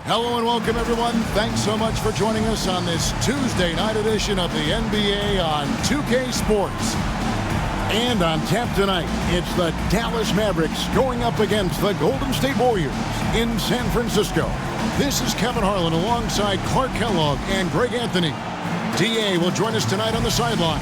Hello and welcome, everyone. Thanks so much for joining us on this Tuesday night edition of the NBA on 2K Sports. And on tap tonight, it's the Dallas Mavericks going up against the Golden State Warriors in San Francisco. This is Kevin Harlan alongside Clark Kellogg and Greg Anthony. DA will join us tonight on the sideline.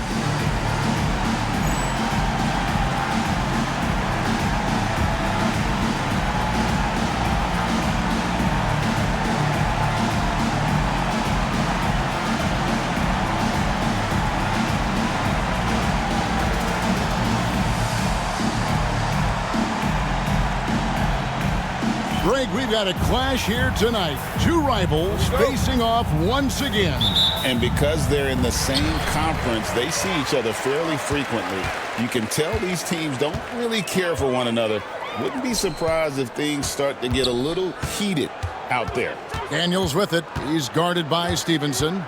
Greg, we've got a clash here tonight. Two rivals facing off once again. And because they're in the same conference, they see each other fairly frequently. You can tell these teams don't really care for one another. Wouldn't be surprised if things start to get a little heated out there. Daniels with it. He's guarded by Stevenson.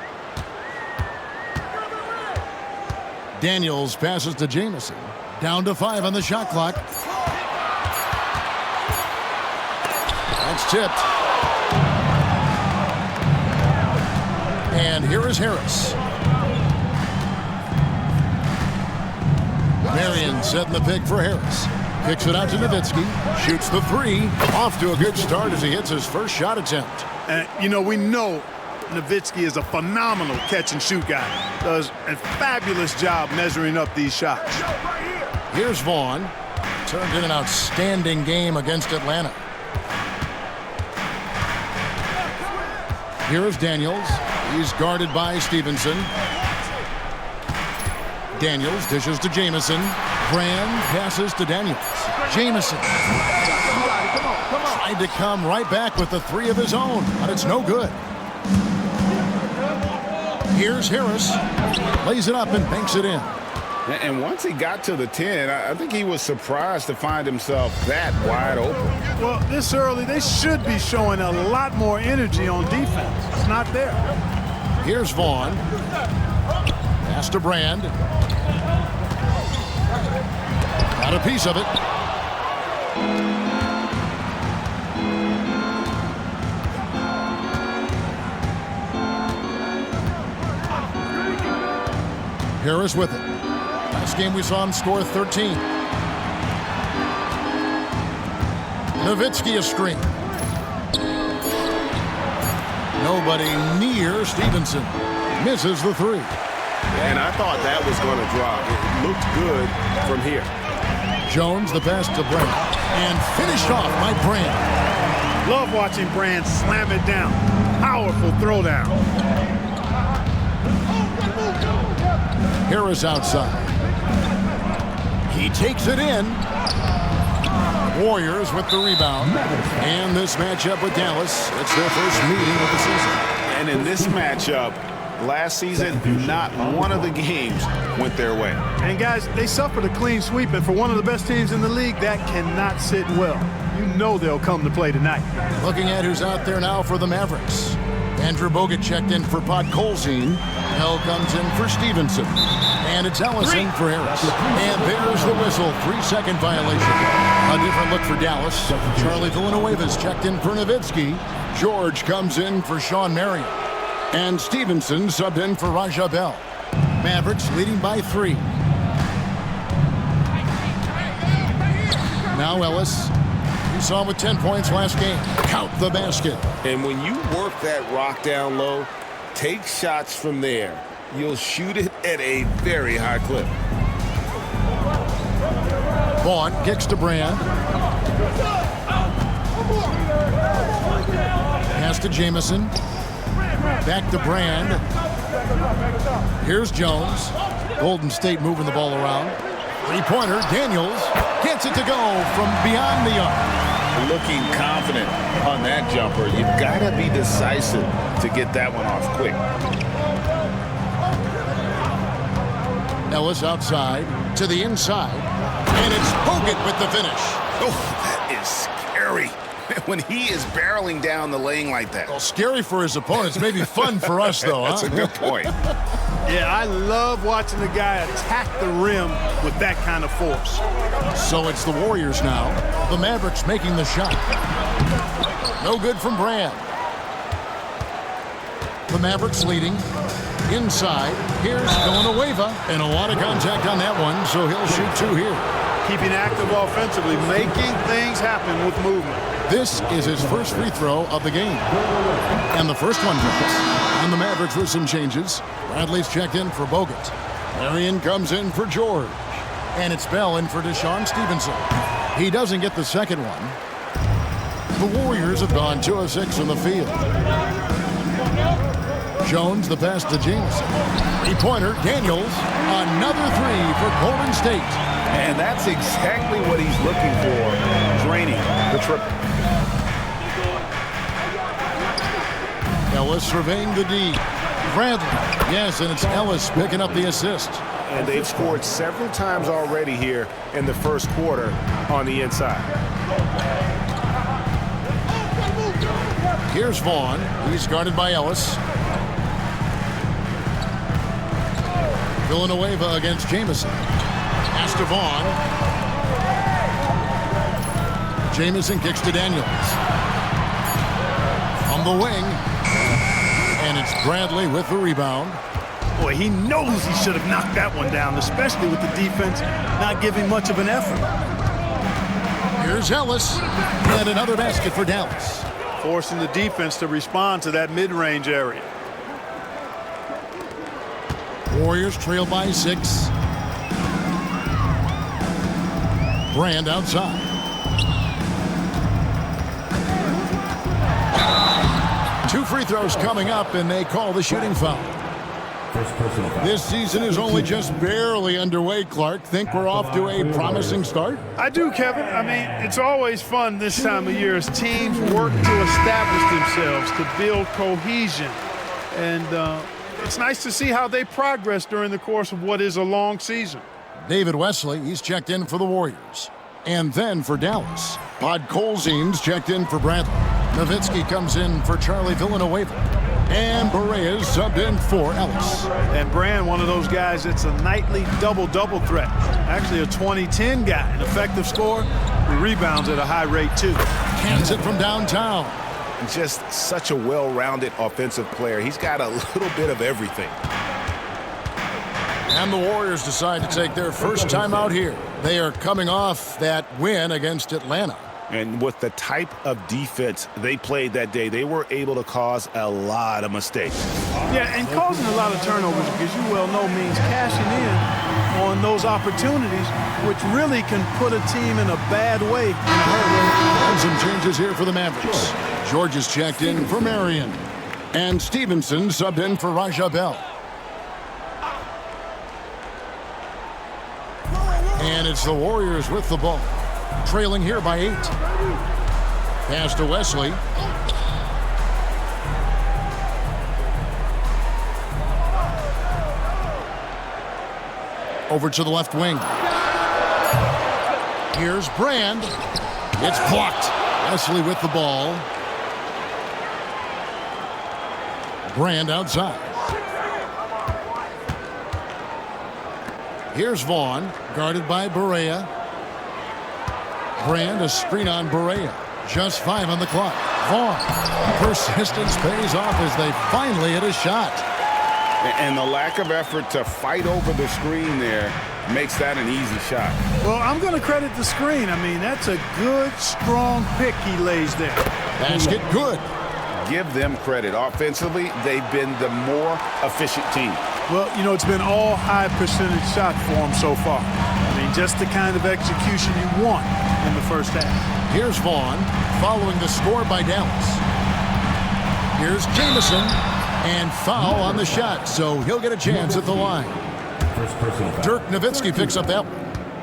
Daniels passes to Jamison. Down to 5 on the shot clock. That's tipped. And here is Harris. Marion setting the pick for Harris. Kicks it out to Nowitzki. Shoots the three. Off to a good start as he hits his first shot attempt. And, we know Nowitzki is a phenomenal catch-and-shoot guy. Does a fabulous job measuring up these shots. Here's Vaughn. Turned in an outstanding game against Atlanta. Here is Daniels. He's guarded by Stevenson. Daniels dishes to Jamison. Brand passes to Daniels. Jamison tried to come right back with the three of his own, but it's no good. Here's Harris. Lays it up and banks it in. And once he got to the 10, I think he was surprised to find himself that wide open. Well, this early, they should be showing a lot more energy on defense. It's not there. Here's Vaughn. Pass to Brand. Got a piece of it. Harris with it. Last game we saw him score 13. Nowitzki a screen. Nobody near Stevenson. Misses the three. And I thought that was going to drop. It looked good from here. Jones the pass to Brand. And finished off by Brand. Love watching Brand slam it down. Powerful throwdown. Harris outside. He takes it in. Warriors with the rebound. And this matchup with Dallas, it's their first meeting of the season. And in this matchup, last season, not one of the games went their way. And guys, they suffered a clean sweep, and for one of the best teams in the league, that cannot sit well. You know they'll come to play tonight. Looking at who's out there now for the Mavericks. Andrew Bogut checked in for Podkolzin. Bell comes in for Stevenson. And it's Ellison for Harris. And there's the whistle. 3-second violation. A different look for Dallas. Charlie Villanueva's checked in for Nowitzki. George comes in for Sean Marion. And Stevenson subbed in for Raja Bell. Mavericks leading by 3. Now Ellis. We saw him with 10 points last game. Count the basket. And when you work that rock down low, take shots from there. You'll shoot it at a very high clip. Vaughn kicks to Brand. Pass to Jamison. Back to Brand. Here's Jones. Golden State moving the ball around. Three-pointer. Daniels gets it to go from beyond the arc. Looking confident on that jumper. You've got to be decisive to get that one off quick. Ellis outside to the inside. And it's Bogut with the finish. Oh, that is scary. When he is barreling down the lane like that. Well, scary for his opponents. Maybe fun for us, though. That's a good point. Yeah, I love watching the guy attack the rim with that kind of force. So it's the Warriors now. The Mavericks making the shot. No good from Brand. The Mavericks leading. Inside, here's Villanueva. And a lot of contact on that one, so he'll shoot 2 here. Keeping active offensively, making things happen with movement. This is his first free throw of the game. And the first one drops. And the Mavericks with some changes. Bradley's checked in for Bogut. Marion comes in for George. And it's Bell in for Deshaun Stevenson. He doesn't get the second one. The Warriors have gone 2 of 6 from the field. Jones, the pass to Jameson. Three-pointer, Daniels. Another 3 for Golden State. And that's exactly what he's looking for, draining the triple. Ellis surveying the D. Bradley. Yes, and it's Ellis picking up the assist. And they've scored several times already here in the first quarter on the inside. Here's Vaughn. He's guarded by Ellis. Villanueva against Jameson. Pass to Vaughn. Jameson kicks to Daniels. On the wing. And it's Bradley with the rebound. Boy, he knows he should have knocked that one down, especially with the defense not giving much of an effort. Here's Ellis. And another basket for Dallas. Forcing the defense to respond to that mid-range area. Warriors trail by 6. Brand outside. Two free throws coming up, and they call the shooting foul. This season is only just barely underway, Clark. Think we're off to a promising start? I do, Kevin. I mean, it's always fun this time of year as teams work to establish themselves, to build cohesion. And it's nice to see how they progress during the course of what is a long season. David Wesley, he's checked in for the Warriors. And then for Dallas, Podkolzin's checked in for Bradley. Nowitzki comes in for Charlie Villanueva. And Berea's subbed in for Ellis. And Brand, one of those guys that's a nightly double-double threat. Actually a 20-10 guy, an effective scorer. He rebounds at a high rate, too. Cans it from downtown. Just such a well-rounded offensive player. He's got a little bit of everything. And the Warriors decide to take their first time out here. They are coming off that win against Atlanta. And with the type of defense they played that day, they were able to cause a lot of mistakes. Yeah, and causing a lot of turnovers, as you well know, means cashing in on those opportunities, which really can put a team in a bad way in a hurry. And some changes here for the Mavericks. George is checked in for Marion. And Stevenson subbed in for Raja Bell. And it's the Warriors with the ball. Trailing here by 8. Pass to Wesley. Over to the left wing. Here's Brand. It's blocked. Wesley with the ball. Brand outside. Here's Vaughn, guarded by Berea. Brand, a screen on Berea. Just 5 on the clock. Vaughn. Persistence pays off as they finally hit a shot. And the lack of effort to fight over the screen there makes that an easy shot. Well, I'm going to credit the screen. I mean, that's a good, strong pick he lays there. Basket good. Give them credit. Offensively, they've been the more efficient team. Well, you know, it's been all high percentage shot for them so far. I mean, just the kind of execution you want in the first half. Here's Vaughn, following the score by Dallas. Here's Jameson, and foul on the shot, so he'll get a chance at the line. Dirk Nowitzki picks up that one.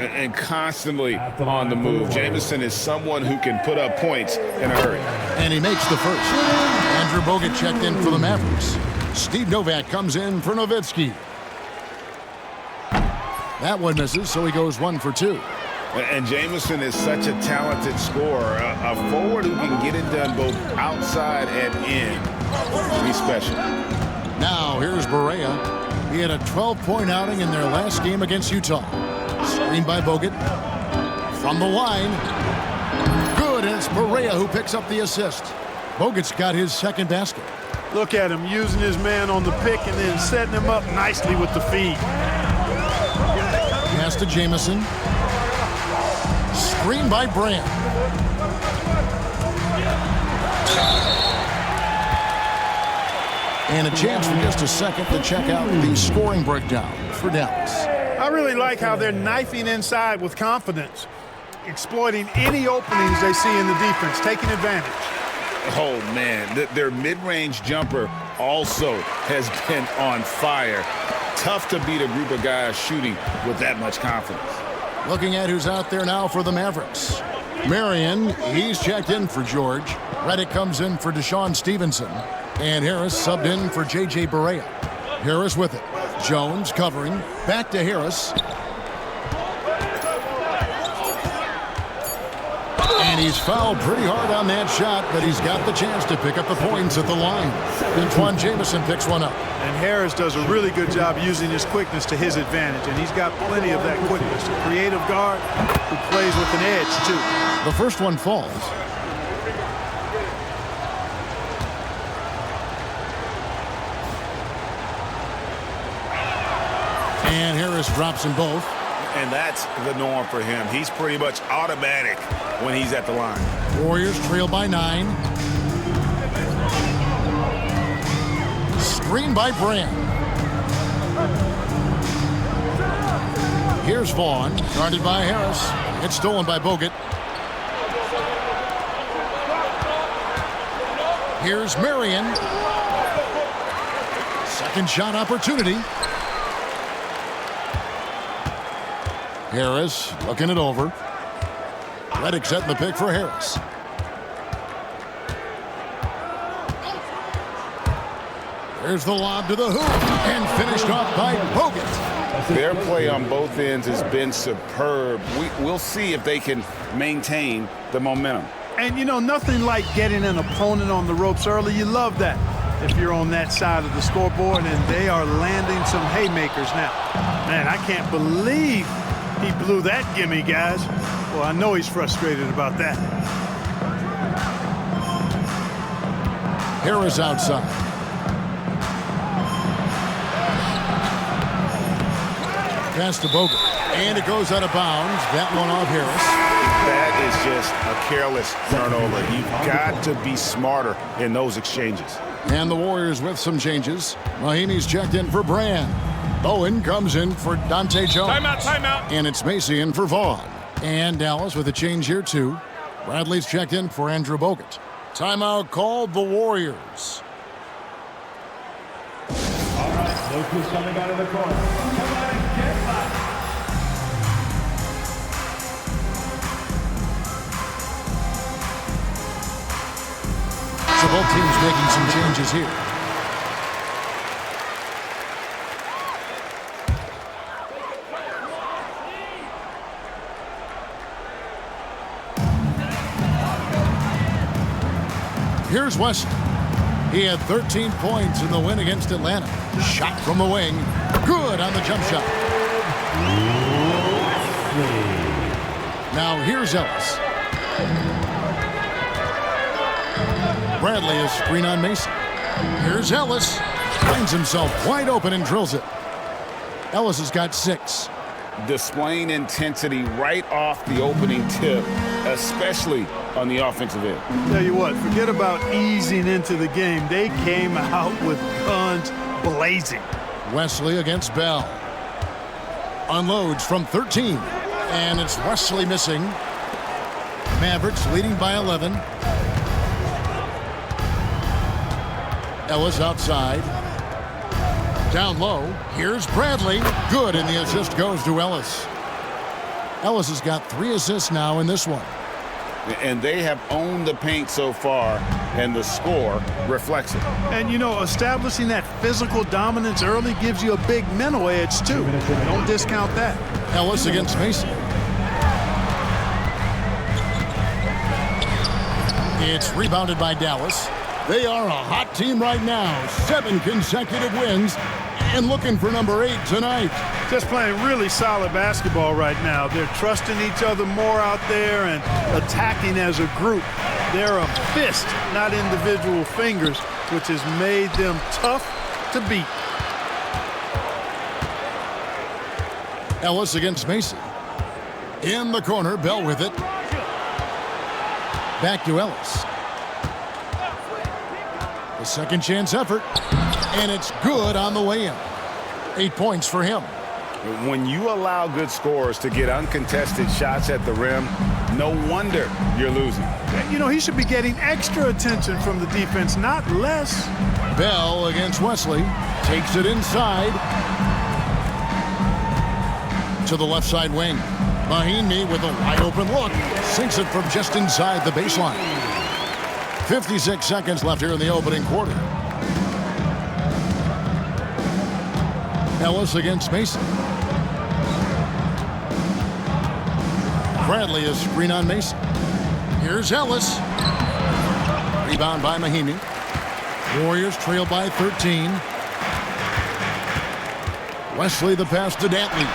And constantly on the move. Jameson is someone who can put up points in a hurry. And he makes the first. Andrew Bogut checked in for the Mavericks. Steve Novak comes in for Nowitzki. That one misses, so he goes 1 for 2. And Jameson is such a talented scorer, a forward who can get it done both outside and in. He's special. Now here's Berea. He had a 12-point outing in their last game against Utah. Screened by Bogut. From the line. Good, and it's Berea who picks up the assist. Bogut's got his second basket. Look at him using his man on the pick and then setting him up nicely with the feed. Pass to Jamison. Screen by Brand. And a chance for just a second to check out the scoring breakdown for Dallas. I really like how they're knifing inside with confidence, exploiting any openings they see in the defense, taking advantage. Oh, man, their mid-range jumper also has been on fire. Tough to beat a group of guys shooting with that much confidence. Looking at who's out there now for the Mavericks. Marion, he's checked in for George. Redick comes in for Deshaun Stevenson. And Harris subbed in for J.J. Barea. Harris with it. Jones covering. Back to Harris. And he's fouled pretty hard on that shot, but he's got the chance to pick up the points at the line. Antoine Jamison picks one up. And Harris does a really good job using his quickness to his advantage, and he's got plenty of that quickness. A creative guard who plays with an edge, too. The first one falls. And Harris drops them both. And that's the norm for him. He's pretty much automatic when he's at the line. Warriors trail by 9. Screen by Brand. Here's Vaughn, guarded by Harris. It's stolen by Bogut. Here's Marion. Second shot opportunity. Harris looking it over. Redick setting the pick for Harris. There's the lob to the hoop and finished off by Bogut. Their play on both ends has been superb. We'll see if they can maintain the momentum. And, you know, nothing like getting an opponent on the ropes early. You love that if you're on that side of the scoreboard, and they are landing some haymakers now. Man, I can't believe he blew that gimme, guys. Well, I know he's frustrated about that. Harris outside. Pass to Bogut. And it goes out of bounds. That one off Harris. That is just a careless turnover. You've got to be smarter in those exchanges. And the Warriors with some changes. Mahinmi's checked in for Brand. Bowen comes in for Dante Jones. Timeout. And it's Macy in for Vaughn. And Dallas with a change here, too. Bradley's checked in for Andrew Bogut. Timeout called the Warriors. All right, look who's coming out of the corner. Come on and get back. So both teams making some changes here. Here's Wesley. He had 13 points in the win against Atlanta. Shot from the wing. Good on the jump shot. Now here's Ellis. Bradley is screen on Mason. Here's Ellis. Finds himself wide open and drills it. Ellis has got 6. Displaying intensity right off the opening tip, especially on the offensive end. Tell you what, forget about easing into the game. They came out with guns blazing. Wesley against Bell. Unloads from 13. And it's Wesley missing. Mavericks leading by 11. Ellis outside. Down low. Here's Bradley. Good, and the assist goes to Ellis. Ellis has got 3 assists now in this one. And they have owned the paint so far, and the score reflects it. And, you know, establishing that physical dominance early gives you a big mental edge, too. Don't discount that. Ellis against Mason. It's rebounded by Dallas. They are a hot team right now. 7 consecutive wins and looking for number 8 tonight. Just playing really solid basketball right now. They're trusting each other more out there and attacking as a group. They're a fist, not individual fingers. which has made them tough to beat. Ellis against Macy. In the corner, Bell with it. Back to Ellis. The second chance effort. And it's good on the way in. 8 points for him. When you allow good scorers to get uncontested shots at the rim, no wonder you're losing. You know, he should be getting extra attention from the defense, not less. Bell against Wesley. Takes it inside. To the left side wing. Mahinmi with a wide open look. Sinks it from just inside the baseline. 56 seconds left here in the opening quarter. Ellis against Mason. Bradley, a screen on Mason. Here's Ellis. Rebound by Mahinmi. Warriors trail by 13. Wesley the pass to Dantley.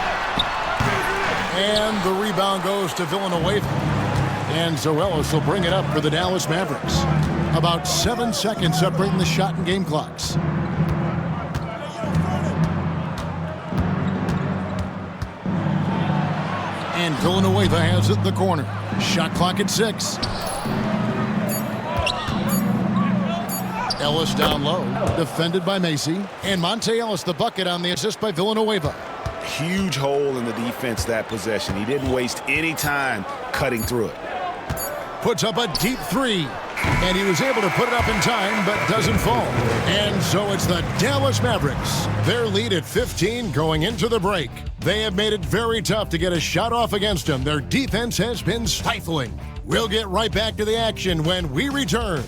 And the rebound goes to Villanueva. And Ellis will bring it up for the Dallas Mavericks. About 7 seconds separating the shot and game clocks. And Villanueva has it in the corner. Shot clock at 6. Ellis down low, defended by Macy. And Monte Ellis the bucket on the assist by Villanueva. Huge hole in the defense that possession. He didn't waste any time cutting through it. Puts up a deep three. And he was able to put it up in time, but doesn't fall. And so it's the Dallas Mavericks. Their lead at 15 going into the break. They have made it very tough to get a shot off against them. Their defense has been stifling. We'll get right back to the action when we return.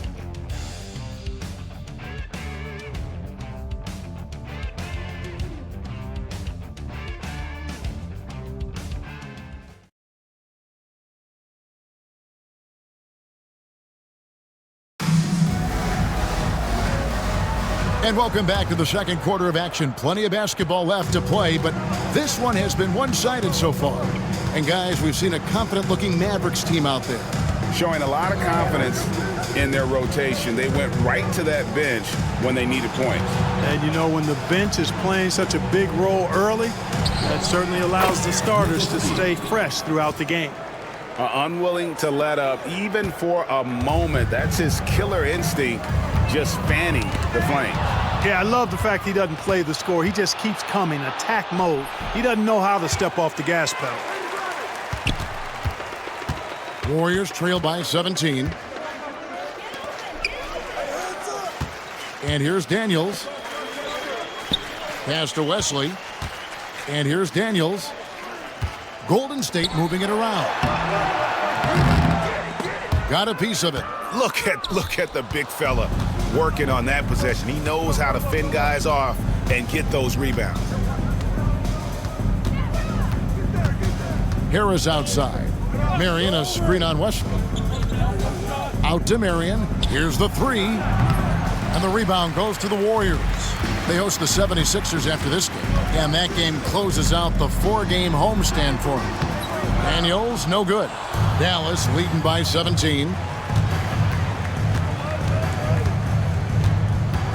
And welcome back to the second quarter of action. Plenty of basketball left to play, but this one has been one-sided so far. And guys, we've seen a confident-looking Mavericks team out there. Showing a lot of confidence in their rotation. They went right to that bench when they needed points. And you know, when the bench is playing such a big role early, that certainly allows the starters to stay fresh throughout the game. Unwilling to let up even for a moment. That's his killer instinct, just fanning the flames. Yeah, I love the fact he doesn't play the score. He just keeps coming, attack mode. He doesn't know how to step off the gas pedal. Warriors trail by 17. And here's Daniels. Pass to Wesley. And here's Daniels. Golden State moving it around. Got a piece of it. Look at the big fella working on that possession. He knows how to fend guys off and get those rebounds. Harris outside. Marion a screen on Wesley. Out to Marion. Here's the three. And the rebound goes to the Warriors. They host the 76ers after this game. And that game closes out the 4-game homestand for them. Daniels, no good. Dallas leading by 17.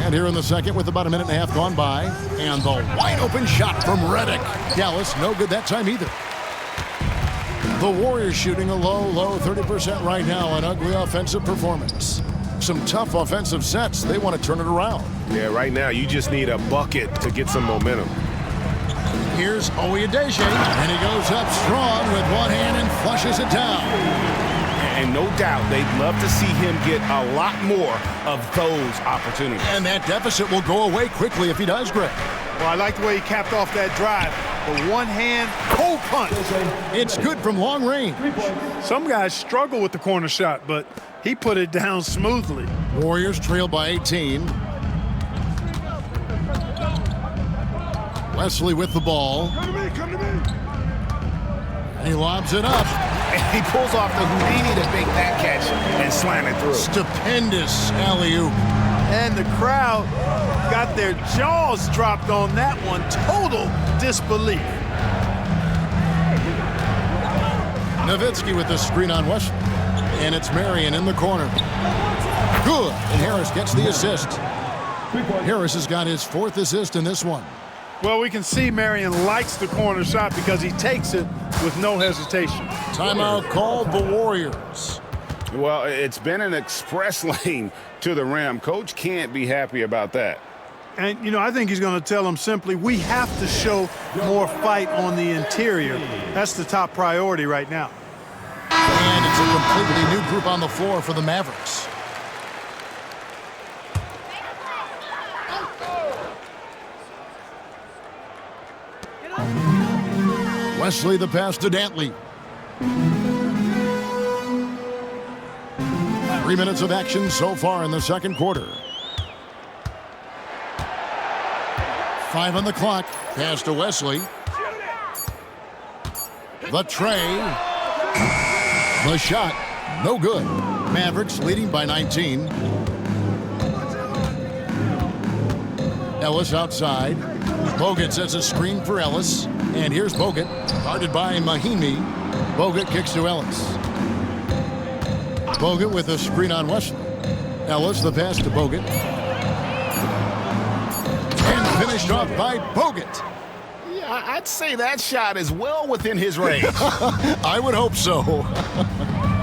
And here in the second with about a minute and a half gone by. And the wide open shot from Redick. Dallas, no good that time either. The Warriors shooting a low 30% right now. An ugly offensive performance. Some tough offensive sets. They want to turn it around. Yeah, right now you just need a bucket to get some momentum. Here's Oyedele, and he goes up strong with one hand and flushes it down. And no doubt they'd love to see him get a lot more of those opportunities. And that deficit will go away quickly if he does, Greg. Well, I like the way he capped off that drive. The one-hand cold punch. It's good from long range. Some guys struggle with the corner shot, but he put it down smoothly. Warriors trail by 18. Wesley with the ball. Come to me. And he lobs it up. And he pulls off the Houdini to make that catch and slam it through. Stupendous alley-oop. And the crowd got their jaws dropped on that one. Total disbelief. Nowitzki with the screen on Wesley. And it's Marion in the corner. Good. And Harris gets the assist. Harris has got his 4th assist in this one. Well, we can see Marion likes the corner shot because he takes it with no hesitation. Timeout called the Warriors. Well, it's been an express lane to the rim. Coach can't be happy about that. And, you know, I think he's going to tell them simply, we have to show more fight on the interior. That's the top priority right now. And it's a completely new group on the floor for the Mavericks. Wesley the pass to Dantley. 3 minutes of action so far in the second quarter. 5 on the clock. Pass to Wesley. The tray. The shot. No good. Mavericks leading by 19. Ellis outside. Bogut sets a screen for Ellis. And here's Bogut. Guarded by Mahimi. Bogut kicks to Ellis. Bogut with a screen on Wesley. Ellis the pass to Bogut. And finished off by Bogut. Yeah, I'd say that shot is well within his range. I would hope so.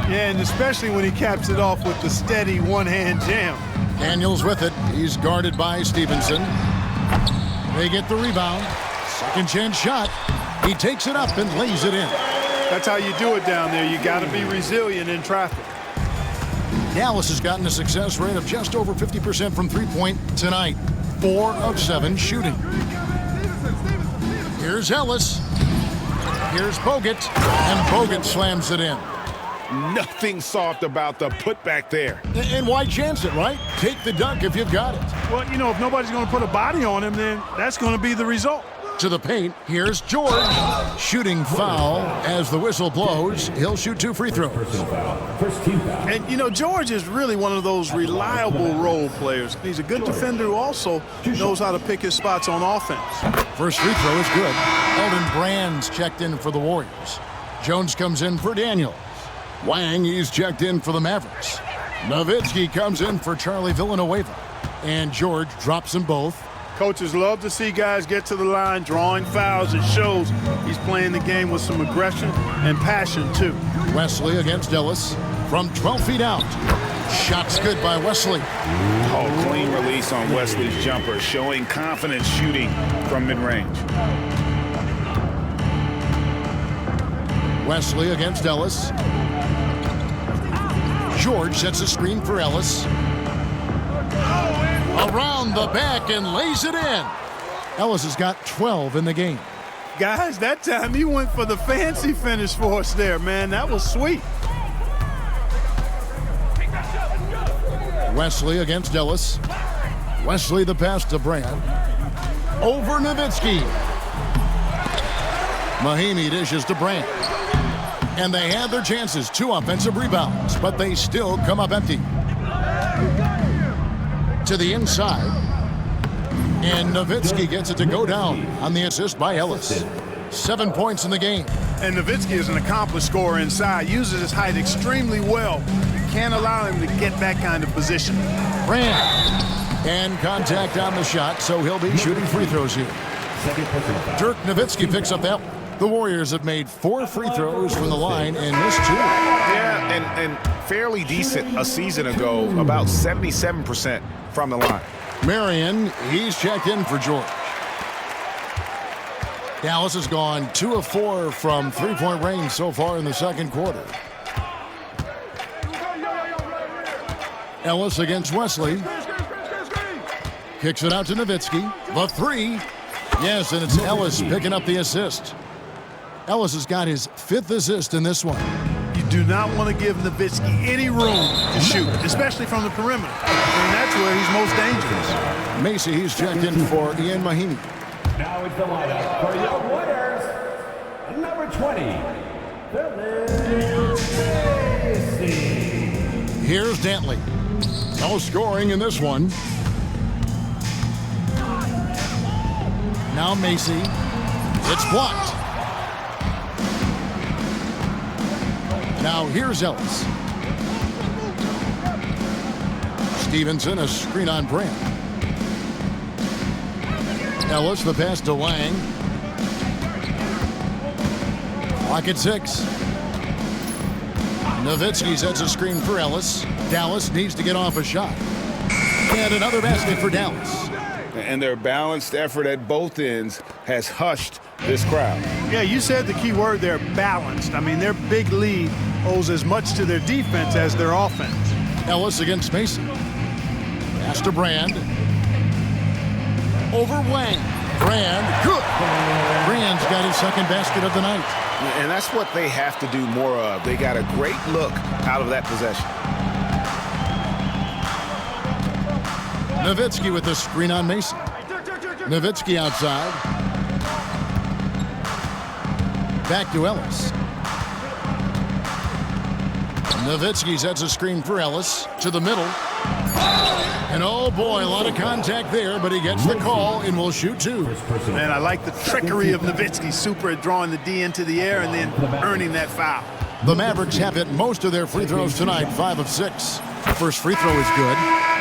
Yeah, and especially when he caps it off with the steady one-hand jam. Daniels with it. He's guarded by Stevenson. They get the rebound. Second chance shot. He takes it up and lays it in. That's how you do it down there. You got to be resilient in traffic. Dallas has gotten a success rate of just over 50% from three-point tonight. 4 of 7 shooting. Here's Ellis. Here's Bogut. And Bogut slams it in. Nothing soft about the putback there. And why chance it, right? Take the dunk if you've got it. Well, you know, if nobody's going to put a body on him, then that's going to be the result. To the paint, here's George. Shooting foul as the whistle blows. He'll shoot 2 free throws. And, you know, George is really one of those reliable role players. He's a good defender who also knows how to pick his spots on offense. First free throw is good. Elton Brand's checked in for the Warriors. Jones comes in for Daniels. Wang, he's checked in for the Mavericks. Nowitzki comes in for Charlie Villanueva. And George drops them both. Coaches love to see guys get to the line, drawing fouls. It shows he's playing the game with some aggression and passion, too. Wesley against Ellis from 12 feet out. Shot's good by Wesley. Oh, clean release on Wesley's jumper, showing confidence shooting from mid-range. Wesley against Ellis. George sets a screen for Ellis. Around the back and lays it in. Ellis has got 12 in the game. Guys, that time he went for the fancy finish for us there, man. That was sweet. Wesley against Ellis. Wesley the pass to Brand. Over Nowitzki. Mahimi dishes to Brand. And they had their chances. 2 offensive rebounds, but they still come up empty. To the inside. And Nowitzki gets it to go down on the assist by Ellis. 7 points in the game. And Nowitzki is an accomplished scorer inside. Uses his height extremely well. You can't allow him to get that kind of position. Brand. And contact on the shot, so he'll be shooting free throws here. Dirk Nowitzki picks up that one. The Warriors have made 4 free throws from the line and missed 2. Yeah, and fairly decent a season ago, about 77% from the line. Marion, he's checked in for George. Dallas has gone 2 of 4 from three-point range so far in the second quarter. Ellis against Wesley. Kicks it out to Nowitzki. The 3. Yes, and it's Ellis picking up the assist. Ellis has got his 5th assist in this one. You do not want to give Nowitzki any room to shoot, especially from the perimeter. And that's where he's most dangerous. Macy, he's checked in for Ian Mahimi. Now it's the lineup for your Warriors. Number 20, Macy. Here's Dantley. No scoring in this one. Now Macy. It's blocked. Now here's Ellis. Stevenson, a screen on Brand. Ellis, the pass to Wang. Clock at 6. Nowitzki sets a screen for Ellis. Dallas needs to get off a shot. And another basket for Dallas. And their balanced effort at both ends has hushed this crowd. Yeah, you said the key word there, balanced. I mean, their big lead owes as much to their defense as their offense. Ellis against Mason. Pass to Brand. Over Wang. Brand, good. Brand's got his second basket of the night. And that's what they have to do more of. They got a great look out of that possession. Nowitzki with the screen on Mason. Nowitzki outside. Back to Ellis. Nowitzki sets a screen for Ellis to the middle. And oh boy, a lot of contact there, but he gets the call and will shoot 2. Man, I like the trickery of Nowitzki. Super at drawing the D into the air and then earning that foul. The Mavericks have hit most of their free throws tonight, 5 of 6. First free throw is good.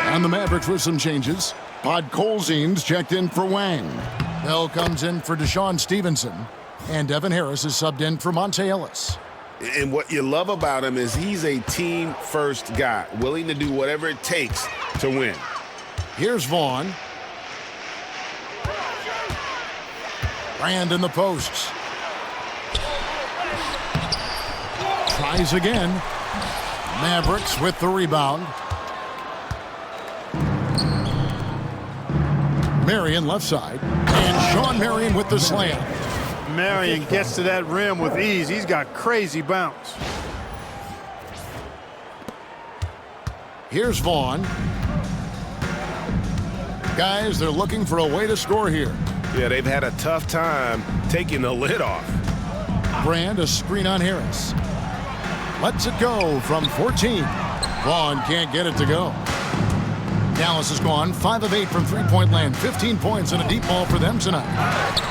And the Mavericks with some changes. Podkolzin's checked in for Wang. Bell comes in for Deshaun Stevenson. And Devin Harris is subbed in for Monte Ellis. And what you love about him is he's a team-first guy, willing to do whatever it takes to win. Here's Vaughn. Brand in the posts. Tries again. Mavericks with the rebound. Marion left side. And Sean Marion with the slam. Marion gets to that rim with ease. He's got crazy bounce. Here's Vaughn. Guys, they're looking for a way to score here. Yeah, they've had a tough time taking the lid off. Brand, a screen on Harris. Lets it go from 14. Vaughn can't get it to go. Dallas has gone 5 of 8 from three-point land. 15 points and a deep ball for them tonight.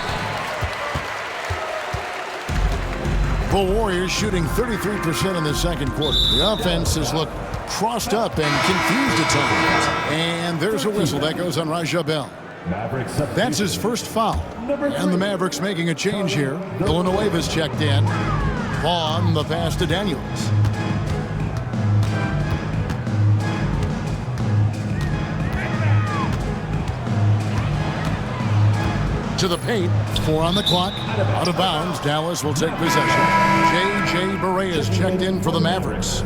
The Warriors shooting 33% in the second quarter. The offense has looked crossed up and confused at times. And there's a whistle that goes on Raja Bell. That's his first foul. And the Mavericks making a change here. Villanueva's checked in. Vaughn, the pass to Daniels. To the paint, 4 on the clock, out of bounds. Dallas will take possession. J.J. Barea is checked in for the Mavericks.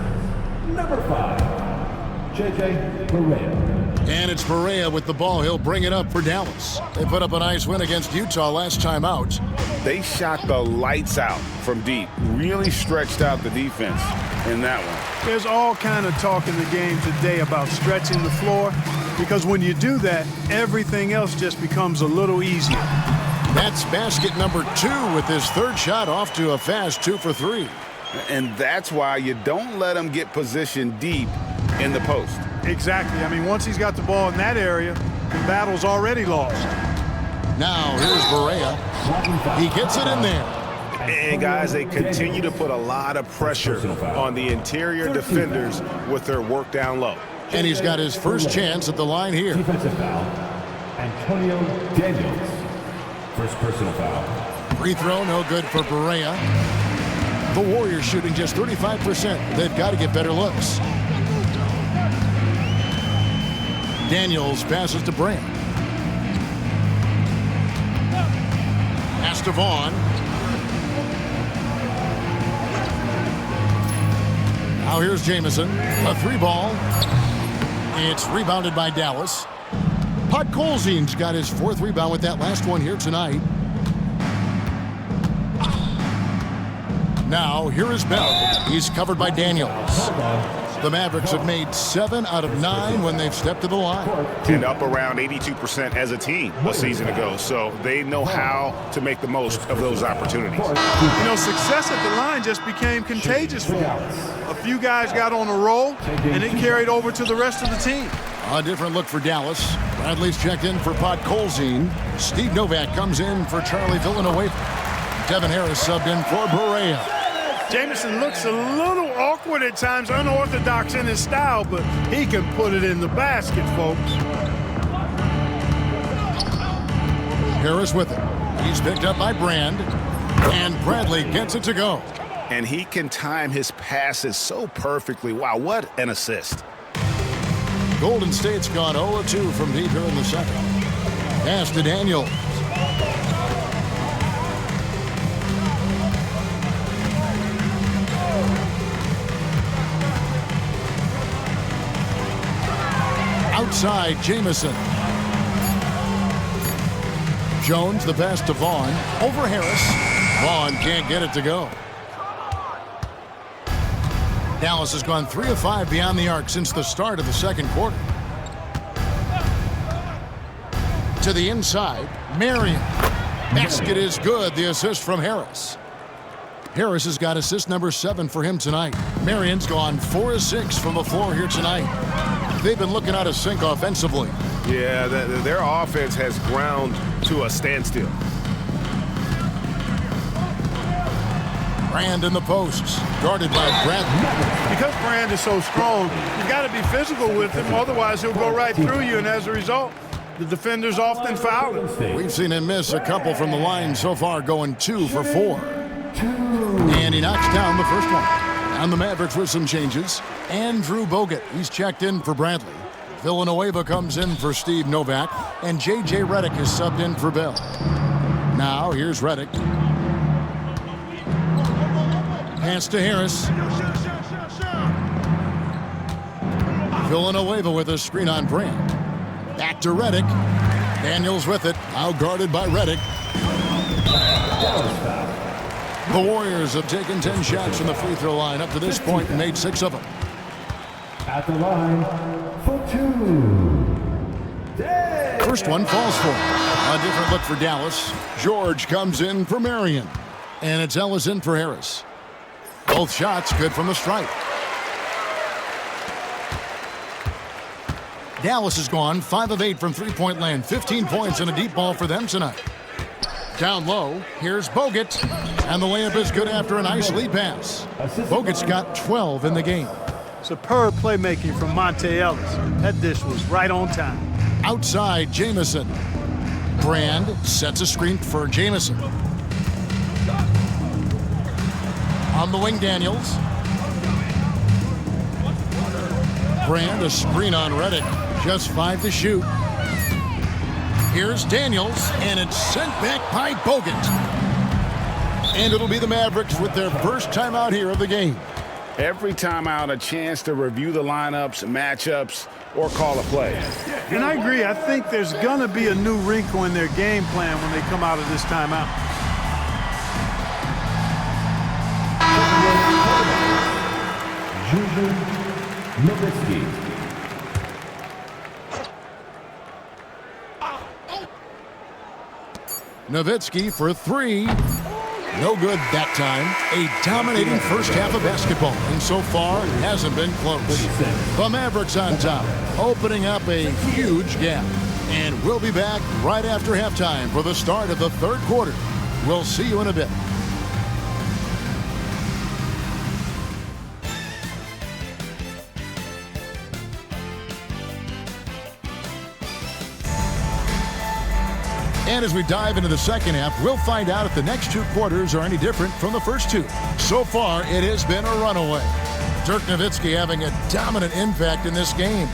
Number 5, J.J. Barea. And it's Barea with the ball. He'll bring it up for Dallas. They put up a nice win against Utah last time out. They shot the lights out from deep, really stretched out the defense in that one. There's all kind of talk in the game today about stretching the floor, because when you do that, everything else just becomes a little easier. That's basket number 2 with his third shot off to a fast 2 for 3. And that's why you don't let him get positioned deep in the post. Exactly. I mean, once he's got the ball in that area, the battle's already lost. Now, here's Barea. He gets it in there. And, guys, they continue to put a lot of pressure on the interior defenders with their work down low. And he's got his first chance at the line here. Defensive foul, Antonio Daniels. First personal foul. Free throw, no good for Barea. The Warriors shooting just 35%. They've got to get better looks. Daniels passes to Brand. Pass to Vaughn. Now here's Jamison. A 3-ball. It's rebounded by Dallas. Podkolzin's got his 4th rebound with that last one here tonight. Now, here is Bell. He's covered by Daniels. The Mavericks have made 7 out of 9 when they've stepped to the line. And up around 82% as a team a season ago. So they know how to make the most of those opportunities. You know, success at the line just became contagious for them. A few guys got on a roll, and it carried over to the rest of the team. A different look for Dallas. Bradley's checked in for Podkolzin. Steve Novak comes in for Charlie Villanueva. Devin Harris subbed in for Barea. Jamison looks a little awkward at times, unorthodox in his style, but he can put it in the basket, folks. Harris with it. He's picked up by Brand. And Bradley gets it to go. And he can time his passes so perfectly. Wow, what an assist. Golden State's gone 0-2 from deep here in the second. Pass to Daniels. Outside, Jamison. Jones, the pass to Vaughn. Over Harris. Vaughn can't get it to go. Dallas has gone 3 of 5 beyond the arc since the start of the second quarter. To the inside, Marion. Basket is good. The assist from Harris. Harris has got assist number 7 for him tonight. Marion's gone 4 of 6 from the floor here tonight. They've been looking out of sync offensively. Yeah, their offense has ground to a standstill. Brand in the posts, guarded by Bradley. Because Brand is so strong, you got to be physical with him, otherwise he'll go right through you, and as a result, the defenders often foul him. We've seen him miss a couple from the line so far, going 2 for 4. And he knocks down the first one. And the Mavericks with some changes. Andrew Bogut, he's checked in for Bradley. Villanueva comes in for Steve Novak, and J.J. Redick is subbed in for Bell. Now, here's Redick. Pass to Harris. Villanueva with a screen on Brand. Back to Redick. Daniels with it, now guarded by Redick. The Warriors have taken 10 shots from the free throw line up to this point and made 6 of them. At the line for 2. First one falls for him. A different look for Dallas. George comes in for Marion. And it's Ellis in for Harris. Both shots good from the stripe. Dallas has gone 5 of 8 from three-point land. 15 points and a deep ball for them tonight. Down low, here's Bogut. And the layup is good after a nice lead pass. Bogut's got 12 in the game. Superb playmaking from Monte Ellis. That dish was right on time. Outside, Jamison. Brand sets a screen for Jamison. On the wing, Daniels. Brand, a screen on Redick. Just 5 to shoot. Here's Daniels, and it's sent back by Bogut. And it'll be the Mavericks with their first timeout here of the game. Every timeout, a chance to review the lineups, matchups, or call a play. And I agree. I think there's going to be a new wrinkle in their game plan when they come out of this timeout. Nowitzki for 3. No good that time. A dominating first half of basketball, and so far it hasn't been close. The Mavericks on top, opening up a huge gap. And we'll be back right after halftime for the start of the third quarter. We'll see you in a bit. And as we dive into the second half, we'll find out if the next 2 quarters are any different from the first 2. So far, it has been a runaway. Dirk Nowitzki having a dominant impact in this game.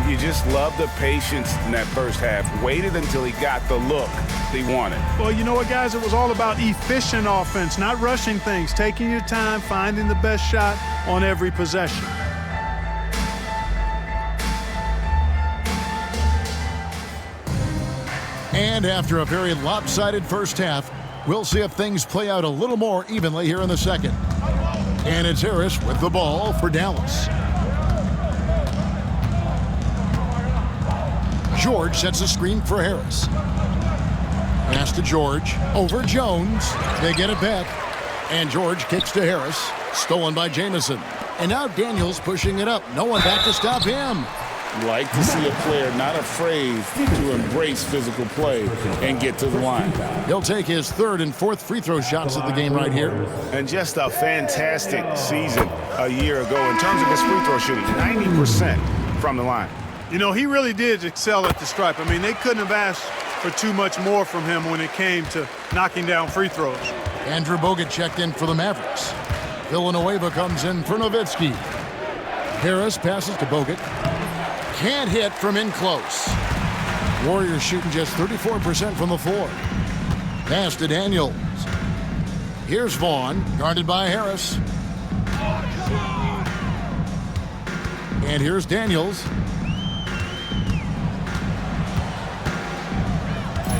You just love the patience in that first half. Waited until he got the look he wanted. Well, you know what, guys? It was all about efficient offense, not rushing things, taking your time, finding the best shot on every possession. And after a very lopsided first half, we'll see if things play out a little more evenly here in the second. And it's Harris with the ball for Dallas. George sets a screen for Harris. Pass to George. Over Jones. They get it back. And George kicks to Harris. Stolen by Jamison. And now Daniels pushing it up. No one back to stop him. Like to see a player not afraid to embrace physical play and get to the line. He'll take his 3rd and 4th free throw shots of the game right here. And just a fantastic season a year ago in terms of his free throw shooting. 90% from the line. You know, he really did excel at the stripe. I mean, they couldn't have asked for too much more from him when it came to knocking down free throws. Andrew Bogut checked in for the Mavericks. Villanueva comes in for Nowitzki. Harris passes to Bogut. Can't hit from in close. Warriors shooting just 34% from the floor. Pass to Daniels. Here's Vaughn, guarded by Harris. And here's Daniels.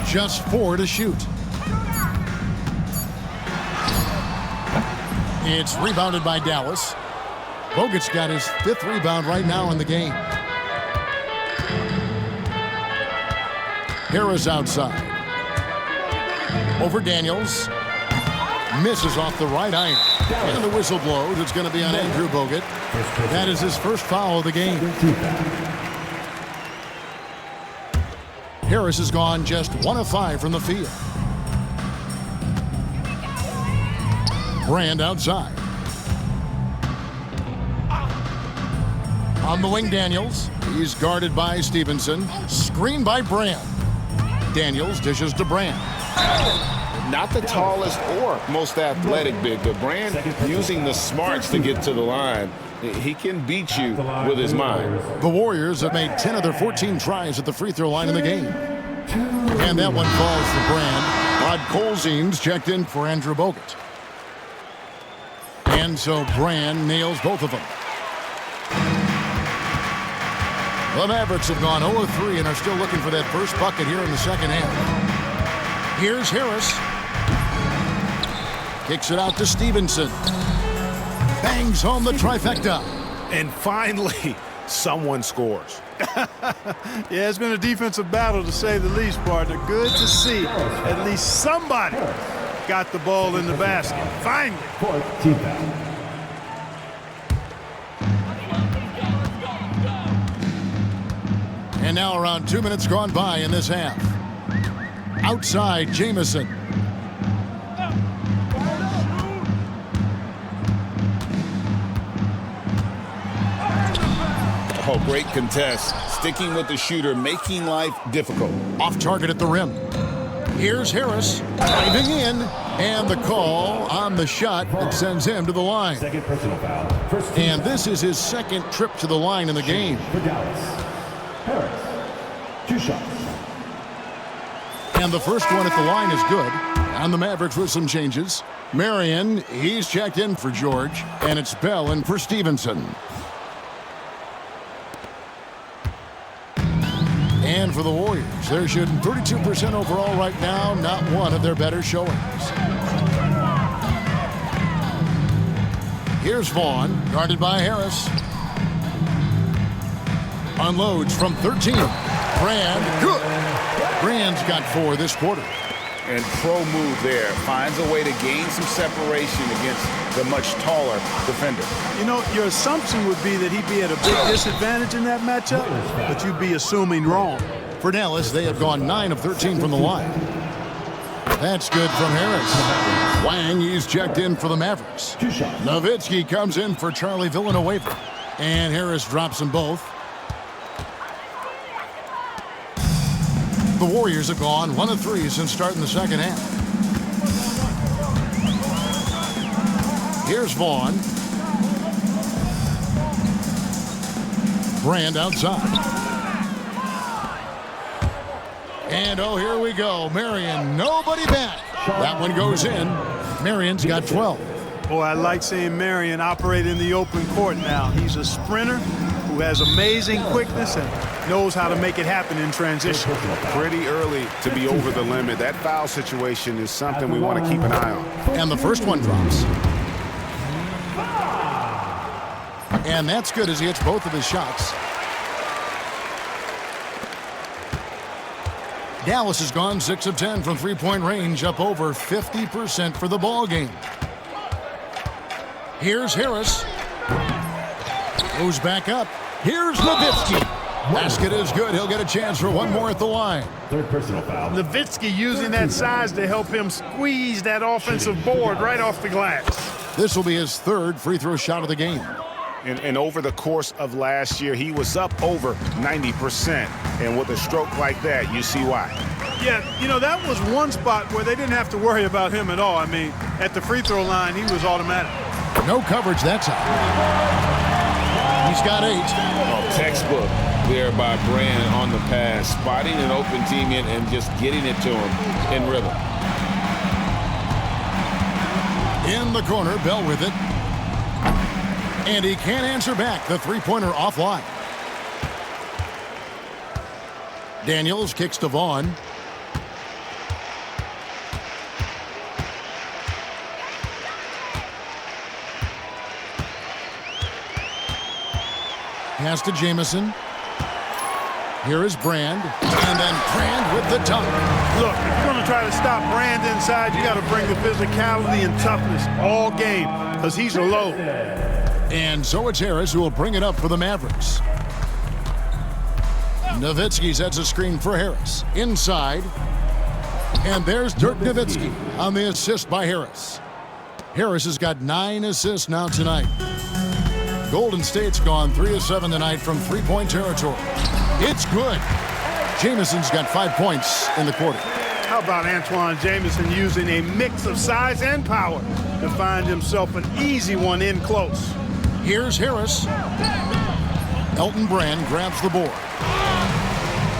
Just 4 to shoot. It's rebounded by Dallas. Bogut's got his 5th rebound right now in the game. Harris outside. Over Daniels. Misses off the right iron. And the whistle blows. It's going to be on Andrew Bogut. That is his first foul of the game. Harris has gone just 1 of 5 from the field. Brand outside. On the wing, Daniels. He's guarded by Stevenson. Screened by Brand. Daniels dishes to Brand. Not the tallest or most athletic big, but Brand using the smarts to get to the line. He can beat you with his mind. The Warriors have made 10 of their 14 tries at the free throw line in the game. And that one falls for Brand. Rod Colzine's checked in for Andrew Bogut. And so Brand nails both of them. The Mavericks have gone 0-3 and are still looking for that first bucket here in the second half. Here's Harris. Kicks it out to Stevenson. Bangs home the trifecta. And finally, someone scores. Yeah, it's been a defensive battle to say the least, partner. Good to see at least somebody got the ball in the basket. Finally. And now around 2 minutes gone by in this half. Outside, Jamison. Oh, great contest. Sticking with the shooter, making life difficult. Off target at the rim. Here's Harris. Diving in. And the call on the shot that sends him to the line. Second personal foul. And this is his second trip to the line in the game. For Dallas. Harris. 2 shots. And the first one at the line is good. And the Mavericks with some changes. Marion, he's checked in for George. And it's Bell in for Stevenson. And for the Warriors, they're shooting 32% overall right now, not one of their better showings. Here's Vaughn, guarded by Harris. Unloads from 13. Brand, good. Brand's got 4 this quarter. And pro move there. Finds a way to gain some separation against the much taller defender. You know, your assumption would be that he'd be at a big disadvantage in that matchup, but you'd be assuming wrong. For Dallas, they have gone 9 of 13 from the line. That's good from Harris. Wang, he's checked in for the Mavericks. 2 shots. Nowitzki comes in for Charlie Villanueva. And Harris drops them both. The Warriors have gone 1 of 3 since starting the second half. Here's Vaughn. Brand outside. And oh, here we go. Marion, nobody back. That one goes in. Marion's got 12. Boy, I like seeing Marion operate in the open court now. He's a sprinter who has amazing quickness and knows how to make it happen in transition. Pretty early to be over the limit. That foul situation is something we want to keep an eye on. And the first one drops. And that's good as he hits both of his shots. Dallas has gone 6 of 10 from three-point range, up over 50% for the ball game. Here's Harris. Goes back up. Here's Nowitzki. Basket is good. He'll get a chance for one more at the line. 3rd personal foul. Nowitzki using that size to help him squeeze that offensive board right off the glass. This will be his 3rd free throw shot of the game. And over the course of last year, he was up over 90%. And with a stroke like that, you see why. Yeah, you know, that was one spot where they didn't have to worry about him at all. I mean, at the free throw line, he was automatic. No coverage that time. He's got 8. Oh, textbook there by Brand on the pass, spotting an open teammate and just getting it to him in rhythm. In the corner, Bell with it. And he can't answer back. The three-pointer offline. Daniels kicks to Vaughn. Pass to Jamison. Here is Brand. And then Brand with the dunk. Look, if you're going to try to stop Brand inside, you got to bring the physicality and toughness all game because he's a load. And so it's Harris who will bring it up for the Mavericks. Nowitzki sets a screen for Harris. Inside. And there's Dirk Nowitzki on the assist by Harris. Harris has got 9 assists now tonight. Golden State's gone 3 of 7 tonight from three-point territory. It's good. Jamison's got 5 points in the quarter. How about Antoine Jamison using a mix of size and power to find himself an easy one in close? Here's Harris. Elton Brand grabs the board.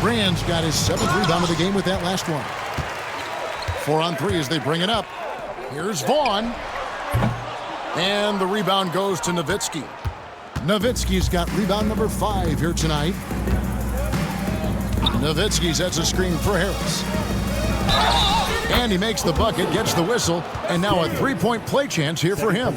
Brand's got his 7th rebound of the game with that last one. 4 on 3 as they bring it up. Here's Vaughn. And the rebound goes to Nowitzki. Nowitzki's got rebound number 5 here tonight. Nowitzki sets a screen for Harris. And he makes the bucket, gets the whistle, and now a three-point play chance here for him.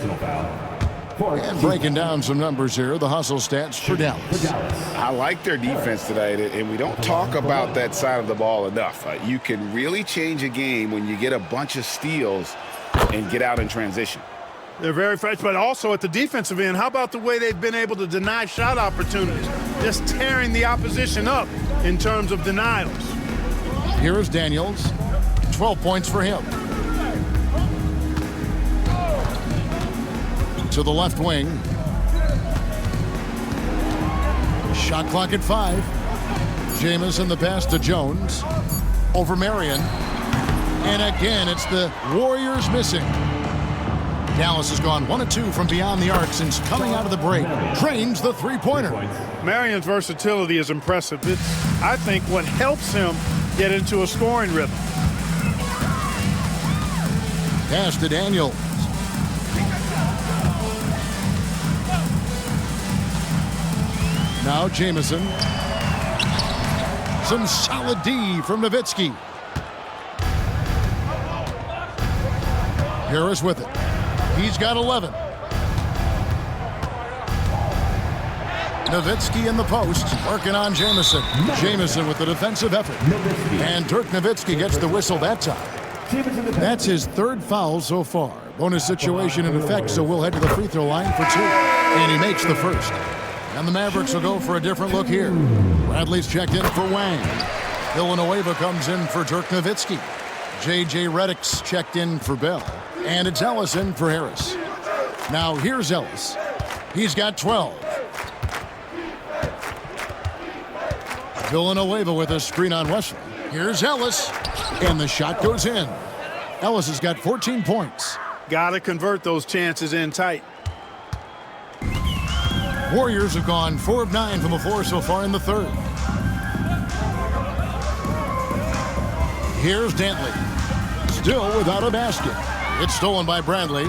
And breaking down some numbers here, the hustle stats for Dallas. I like their defense tonight, and we don't talk about that side of the ball enough. You can really change a game when you get a bunch of steals and get out in transition. They're very fresh, but also at the defensive end, how about the way they've been able to deny shot opportunities? Just tearing the opposition up in terms of denials. Here's Daniels. 12 points for him. To the left wing. Shot clock at 5. Jamison the pass to Jones. Over Marion. And again, it's the Warriors missing. Dallas has gone 1 of 2 from beyond the arc since coming out of the break. Drains the three-pointer. Marion's versatility is impressive. It's, I think, what helps him get into a scoring rhythm. Pass to Daniels. Now Jamison. Some solid D from Nowitzki. Harris with it. He's got 11. Nowitzki in the post, working on Jamison. Jamison with the defensive effort. And Dirk Nowitzki gets the whistle that time. That's his 3rd foul so far. Bonus situation in effect, so we'll head to the free throw line for 2. And he makes the first. And the Mavericks will go for a different look here. Bradley's checked in for Wang. Villanueva comes in for Dirk Nowitzki. J.J. Redick's checked in for Bell. And it's Ellis in for Harris. Now here's Ellis. He's got 12. Villanueva with a screen on Wesley. Here's Ellis. And the shot goes in. Ellis has got 14 points. Got to convert those chances in tight. Warriors have gone 4 of 9 from the floor so far in the 3rd. Here's Dantley. Still without a basket. It's stolen by Bradley.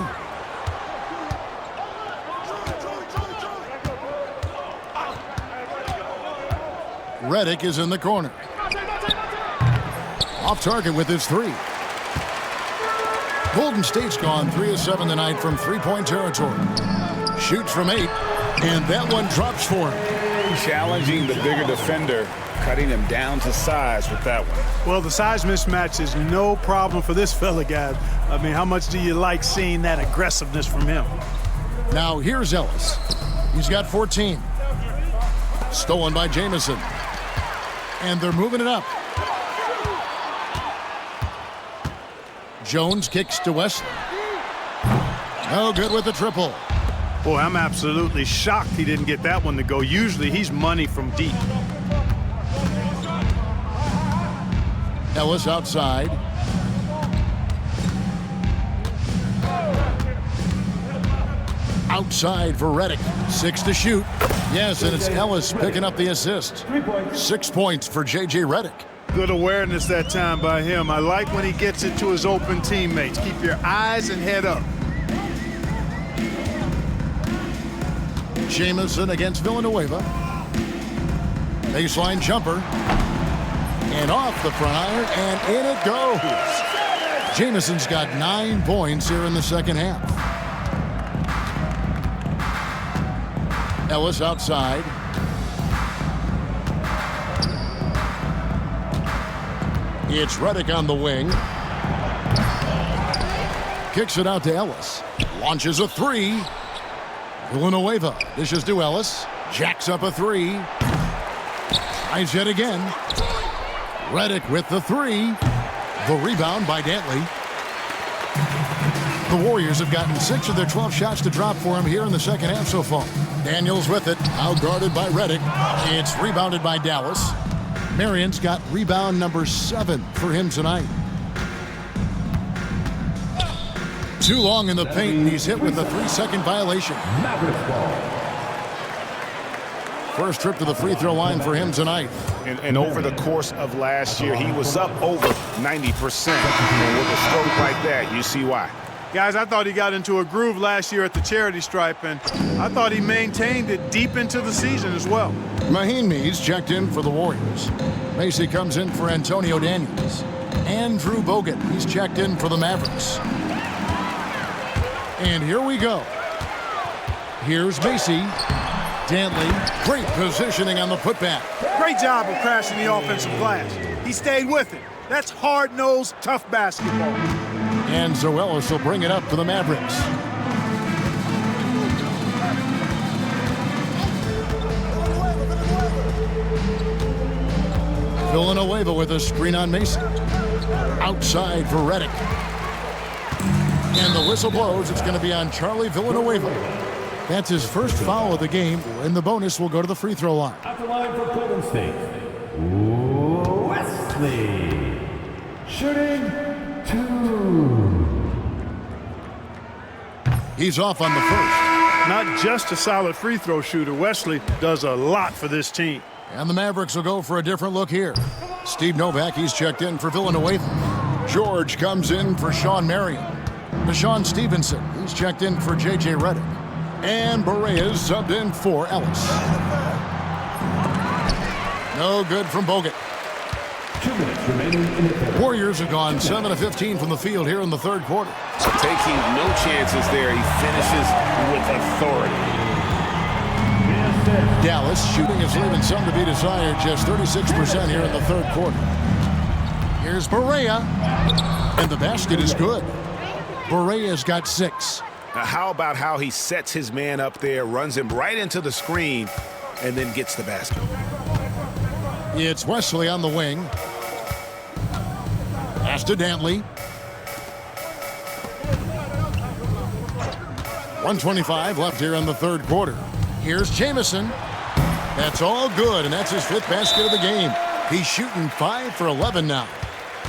Redick is in the corner. Off target with his 3. Golden State's gone 3 of 7 tonight from three-point territory. Shoots from 8, and that one drops for him. Challenging the bigger defender, cutting him down to size with that one. Well, the size mismatch is no problem for this fella, guys. I mean, how much do you like seeing that aggressiveness from him? Now here's Ellis. He's got 14. Stolen by Jamison. And they're moving it up. Jones kicks to Wesley. No good with the triple. Boy, I'm absolutely shocked he didn't get that one to go. Usually he's money from deep. Ellis outside. Outside for Redick. 6 to shoot. Yes, and it's Ellis picking up the assist. 6 points for J.J. Redick. Good awareness that time by him. I like when he gets it to his open teammates. Keep your eyes and head up. Jamison against Villanueva. Baseline jumper. And off the front iron, and in it goes. Jamison's got 9 points here in the second half. Ellis outside. It's Redick on the wing. Kicks it out to Ellis. Launches a 3. Villanueva dishes to Ellis. Jacks up a 3. Tries yet again. Redick with the 3. The rebound by Dantley. The Warriors have gotten 6 of their 12 shots to drop for him here in the second half so far. Daniels with it, out guarded by Redick. It's rebounded by Dallas. Marion's got rebound number 7 for him tonight. Too long in the paint, and he's hit with a 3-second violation. First trip to the free throw line for him tonight. And over the course of last year, he was up over 90%. And with a stroke like that, you see why. Guys, I thought he got into a groove last year at the charity stripe, and I thought he maintained it deep into the season as well. Mahinmi's checked in for the Warriors. Macy comes in for Antonio Daniels. Andrew Bogut, he's checked in for the Mavericks. And here we go. Here's Macy. Dantley, great positioning on the putback. Great job of crashing the offensive glass. He stayed with it. That's hard-nosed, tough basketball. And Zoelis will bring it up for the Mavericks. Villanueva with a screen on Mason. Outside for Redick. And the whistle blows. It's going to be on Charlie Villanueva. That's his first foul of the game, and the bonus will go to the free throw line. At the line for Golden State, Wesley. Shooting 2. He's off on the first. Not just a solid free throw shooter, Wesley does a lot for this team. And the Mavericks will go for a different look here. Steve Novak, he's checked in for Villanueva. George comes in for Sean Marion. Deshaun Stevenson, he's checked in for J.J. Redick. And Berea's subbed in for Ellis. No good from Bogut. 2 minutes remaining in the third. Warriors have gone 7 of 15 from the field here in the third quarter. Taking no chances there. He finishes with authority. Dallas shooting is leaving some to be desired, just 36% here in the third quarter. Here's Berea, and the basket is good. Berea's got 6. Now, how about how he sets his man up there, runs him right into the screen, and then gets the basket? It's Wesley on the wing. Pass to Dantley. 1:25 left here in the third quarter. Here's Jamison. That's all good, and that's his 5th basket of the game. He's shooting 5 for 11 now.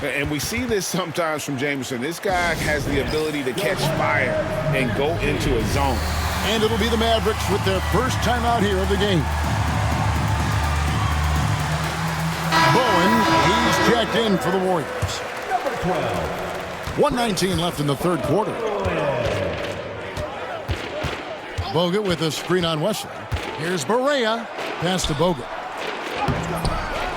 And we see this sometimes from Jamison. This guy has the ability to catch fire and go into a zone. And it'll be the Mavericks with their first timeout here of the game. Bowen, he's checked in for the Warriors. Number 12. 1:19 left in the third quarter. Bogut with a screen on Wesley. Here's Berea. Pass to Bogut.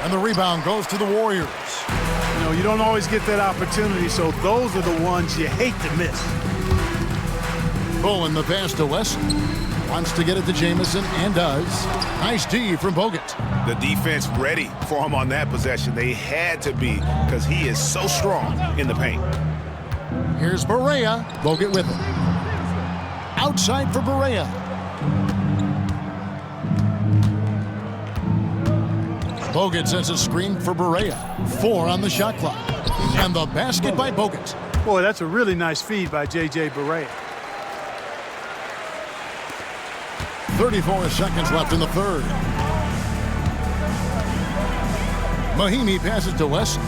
And the rebound goes to the Warriors. You know, you don't always get that opportunity, so those are the ones you hate to miss. Bowen the pass to Wesley. Wants to get it to Jamison and does. Nice D from Bogut. The defense ready for him on that possession. They had to be because he is so strong in the paint. Here's Berea. Bogut with it. Outside for Berea. Bogut sets a screen for Berea. 4 on the shot clock. And the basket by Bogut. Boy, that's a really nice feed by J.J. Barea. 34 seconds left in the third. Mahinmi passes to West.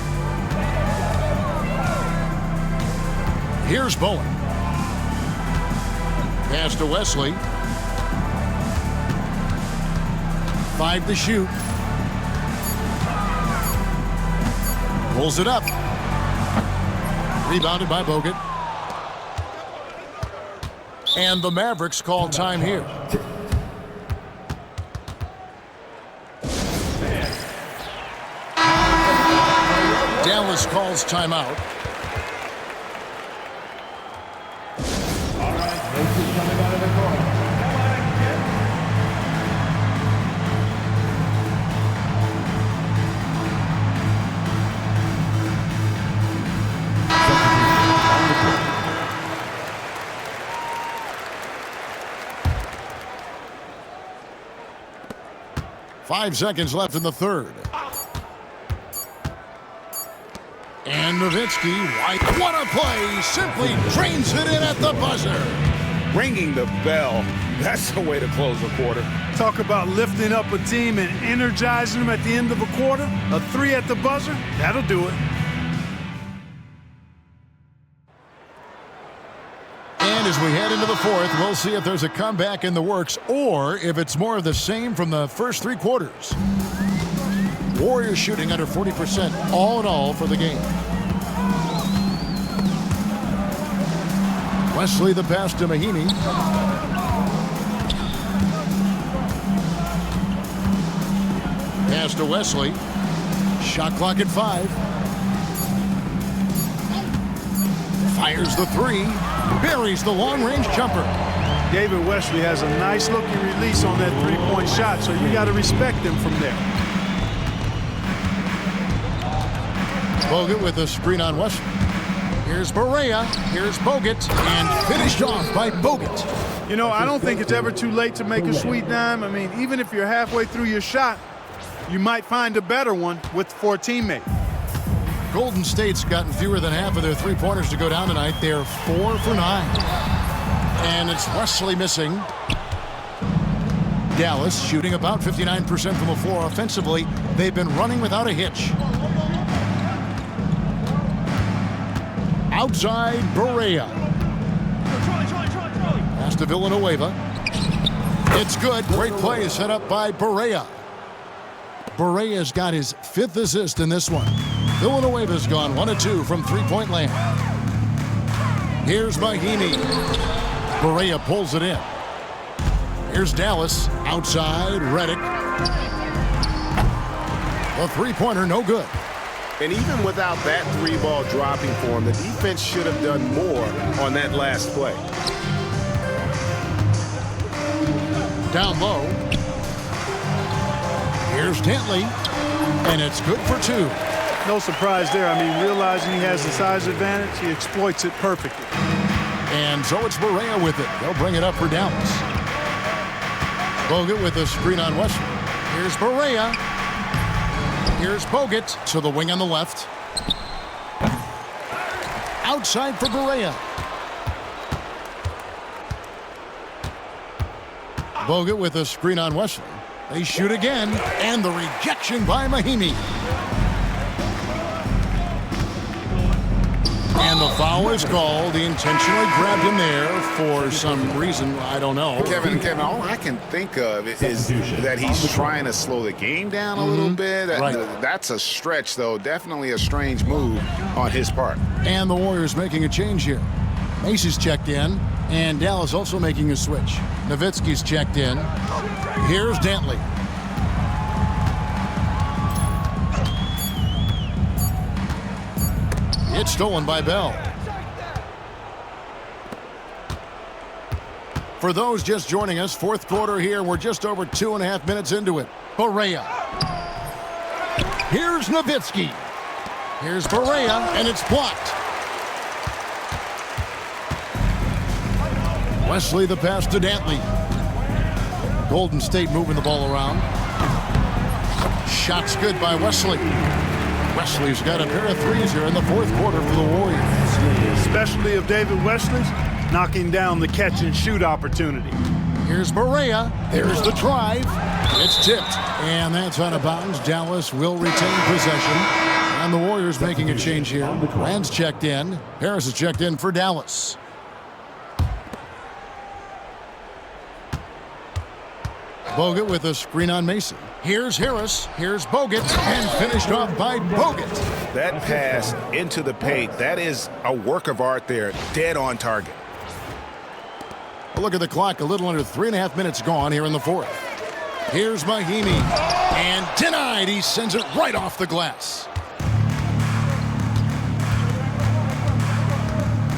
Here's Bowen. Pass to Wesley. 5 to shoot. Pulls it up. Rebounded by Bogut. And the Mavericks call time here. Dallas calls timeout. All right, Macy's coming out of the court. Five seconds left in the third. And Nowitzki, what a play! Simply drains it in at the buzzer. Ringing the bell. That's the way to close a quarter. Talk about lifting up a team and energizing them at the end of a quarter. A 3 at the buzzer, that'll do it. And as we head into the fourth, we'll see if there's a comeback in the works or if it's more of the same from the first 3 quarters. Warriors shooting under 40% all in all for the game. Wesley the pass to Mahinmi. Pass to Wesley. Shot clock at 5. Fires the 3. Buries the long-range jumper. David Wesley has a nice looking release on that 3-point shot, so you got to respect him from there. Bogut with a screen on Wesley. Here's Barea. Here's Bogut. And finished off by Bogut. You know, I don't think it's ever too late to make a sweet dime. I mean, even if you're halfway through your shot, you might find a better one for a teammate. Golden State's gotten fewer than half of their 3-pointers to go down tonight. They're 4 for 9. And it's Wesley missing. Dallas shooting about 59% from the floor offensively. They've been running without a hitch. Outside, Barea. Pass to Villanueva. It's good. Great play set up by Barea. Barea's got his 5th assist in this one. Villanueva's gone 1 of 2 from 3-point land. Here's Mahinmi. Barea pulls it in. Here's Dallas. Outside, Redick. The 3-pointer, no good. And even without that 3-ball dropping for him, the defense should have done more on that last play. Down low. Here's Dantley. And it's good for 2. No surprise there. I mean, realizing he has the size advantage, he exploits it perfectly. And so it's Barea with it. They'll bring it up for Dallas. Bogut with a screen on Wesley. Here's Barea. Here's Bogut to the wing on the left. Outside for Barea. Bogut with a screen on Wesley. They shoot again, and the rejection by Mahinmi. And the foul is called. He intentionally grabbed him there for some reason. I don't know. Kevin, all I can think of is that he's trying to slow the game down a little bit. Right. That's a stretch, though. Definitely a strange move on his part. And the Warriors making a change here. Macy's checked in, and Dallas also making a switch. Nowitzki's checked in. Here's Dantley. It's stolen by Bell. For those just joining us, 4th quarter here. We're just over 2.5 minutes into it. Barea. Here's Nowitzki. Here's Barea, and it's blocked. Wesley the pass to Dantley. Golden State moving the ball around. Shots good by Wesley. Wesley's got a pair of 3s here in the 4th quarter for the Warriors. Especially of David Wesley's, knocking down the catch and shoot opportunity. Here's Barea. There's the drive. It's tipped. And that's out of bounds. Dallas will retain possession. And the Warriors making a change here. Rand's checked in. Harris is checked in for Dallas. Bogut with a screen on Mason. Here's Harris. Here's Bogut. And finished off by Bogut. That pass into the paint, that is a work of art there. Dead on target. A look at the clock. A little under 3.5 minutes gone here in the fourth. Here's Mahimi. And denied. He sends it right off the glass.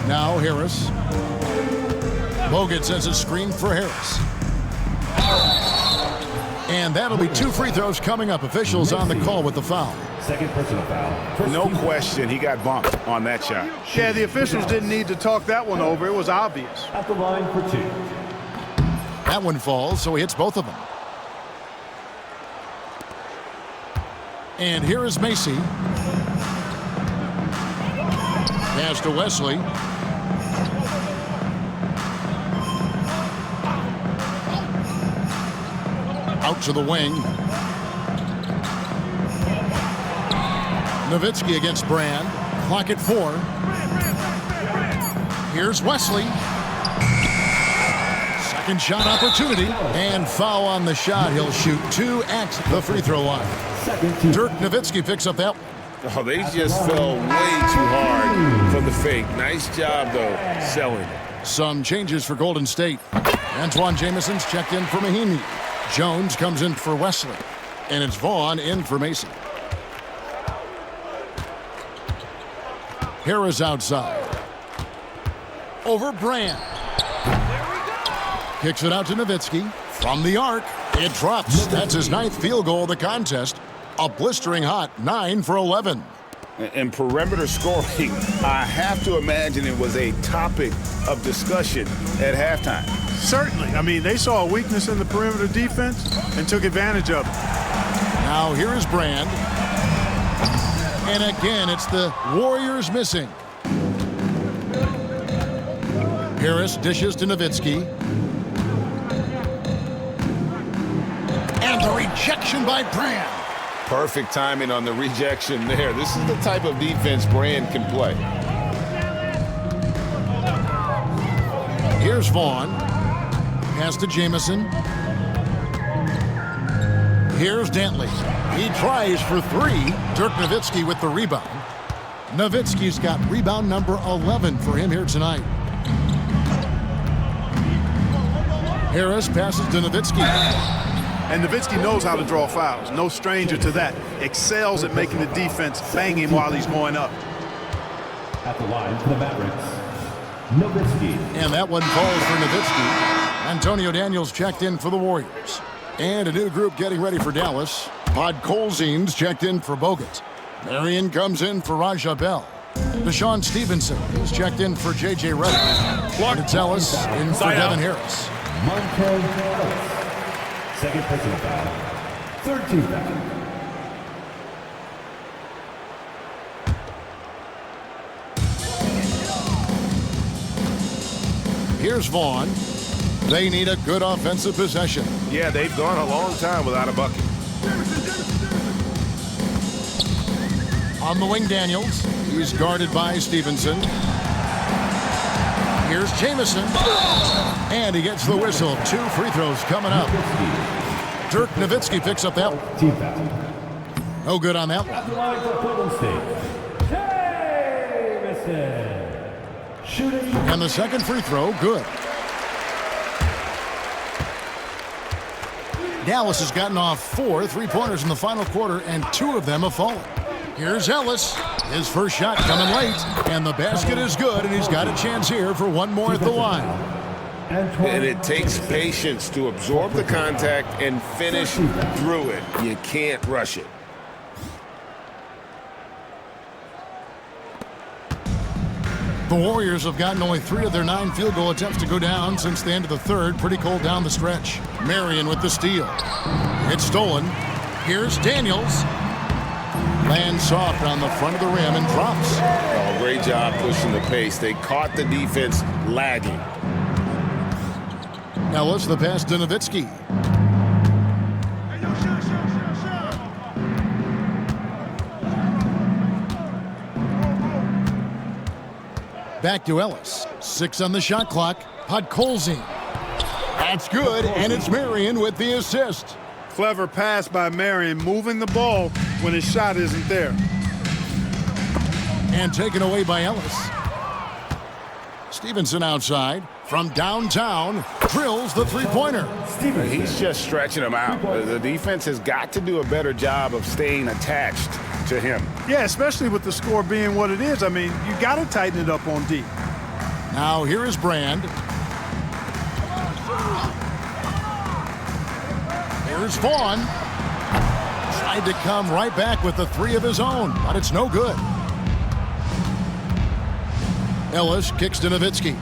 Now Harris. Bogut sends a screen for Harris. And that'll be 2 free throws coming up. Officials on the call with the foul. Second personal foul. No question, he got bumped on that shot. Yeah, the officials didn't need to talk that one over. It was obvious. At the line for 2. That one falls, so he hits both of them. And here is Macy. Pass to Wesley. Out to the wing. Nowitzki against Brand. Clock at 4. Here's Wesley. Second shot opportunity. And foul on the shot. He'll shoot 2 at the free throw line. Dirk Nowitzki picks up that one. Oh, they just fell way too hard from the fake. Nice job, though, selling it. Some changes for Golden State. Antoine Jameson's checked in for Mahimi. Jones comes in for Wesley. And it's Vaughn in for Mason. Harris outside. Over Brand. Kicks it out to Nowitzki. From the arc. It drops. That's his 9th field goal of the contest. A blistering hot 9 for 11. And perimeter scoring, I have to imagine it was a topic of discussion at halftime. Certainly. I mean, they saw a weakness in the perimeter defense and took advantage of it. Now here is Brand. And again, it's the Warriors missing. Harris dishes to Nowitzki. And the rejection by Brand. Perfect timing on the rejection there. This is the type of defense Brand can play. Here's Vaughn. Pass to Jameson. Here's Dantley. He tries for 3. Dirk Nowitzki with the rebound. Nowitzki's got rebound number 11 for him here tonight. Harris passes to Nowitzki. And Nowitzki knows how to draw fouls. No stranger to that. Excels at making the defense bang him while he's going up. At the line for the Mavericks, Nowitzki. And that one falls for Nowitzki. Antonio Daniels checked in for the Warriors. And a new group getting ready for Dallas. Podkolzin's checked in for Bogut. Marion comes in for Raja Bell. Deshaun Stevenson is checked in for J.J. Redick. Clark Ellis in for Devin Harris. Montel Harris. Second personal foul. Third team foul. Here's Vaughn. They need a good offensive possession. Yeah, they've gone a long time without a bucket. On the wing, Daniels. He's guarded by Stevenson. Here's Jameson. And he gets the whistle. 2 free throws coming up. Dirk Nowitzki picks up that one. Team foul. No good on that one. At the line for Golden State, Jamison. Shooting. And the second free throw, good. Dallas has gotten off 4 3-pointers in the final quarter, and 2 of them have fallen. Here's Ellis. His first shot coming late, and the basket is good, and he's got a chance here for one more at the line. And it takes patience to absorb the contact and finish through it. You can't rush it. The Warriors have gotten only 3 of their 9 field goal attempts to go down since the end of the third. Pretty cold down the stretch. Marion with the steal. It's stolen. Here's Daniels. Lands soft on the front of the rim and drops. Oh, great job pushing the pace. They caught the defense lagging. Ellis, the pass to Nowitzki. Back to Ellis. 6 on the shot clock. Podkolzin. That's good, and it's Marion with the assist. Clever pass by Marion, moving the ball when his shot isn't there. And taken away by Ellis. Stevenson outside. From downtown, drills the three-pointer. He's just stretching him out. The defense has got to do a better job of staying attached to him. Yeah, especially with the score being what it is. I mean, you got to tighten it up on D. Now here is Brand. Here's Vaughn. Tried to come right back with the 3 of his own, but it's no good. Ellis kicks to Nowitzki.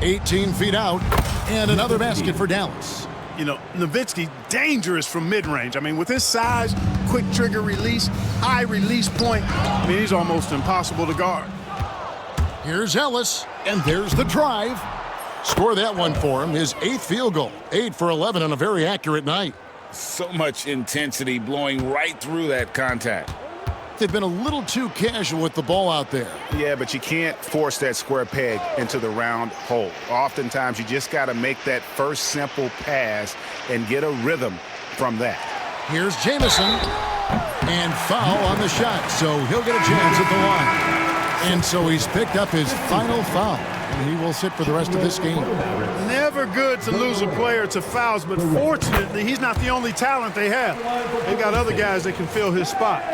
18 feet out, and another basket for Dallas. You know, Nowitzki, dangerous from mid-range. I mean, with his size, quick trigger release, high release point, I mean, he's almost impossible to guard. Here's Ellis, and there's the drive. Score that one for him, his 8th field goal. 8 for 11 on a very accurate night. So much intensity blowing right through that contact. They've been a little too casual with the ball out there. Yeah, but you can't force that square peg into the round hole. Oftentimes, you just got to make that first simple pass and get a rhythm from that. Here's Jamison, and foul on the shot, so he'll get a chance at the line. And so he's picked up his final foul, and he will sit for the rest of this game. Never good to lose a player to fouls, but fortunately, he's not the only talent they have. They got other guys that can fill his spot.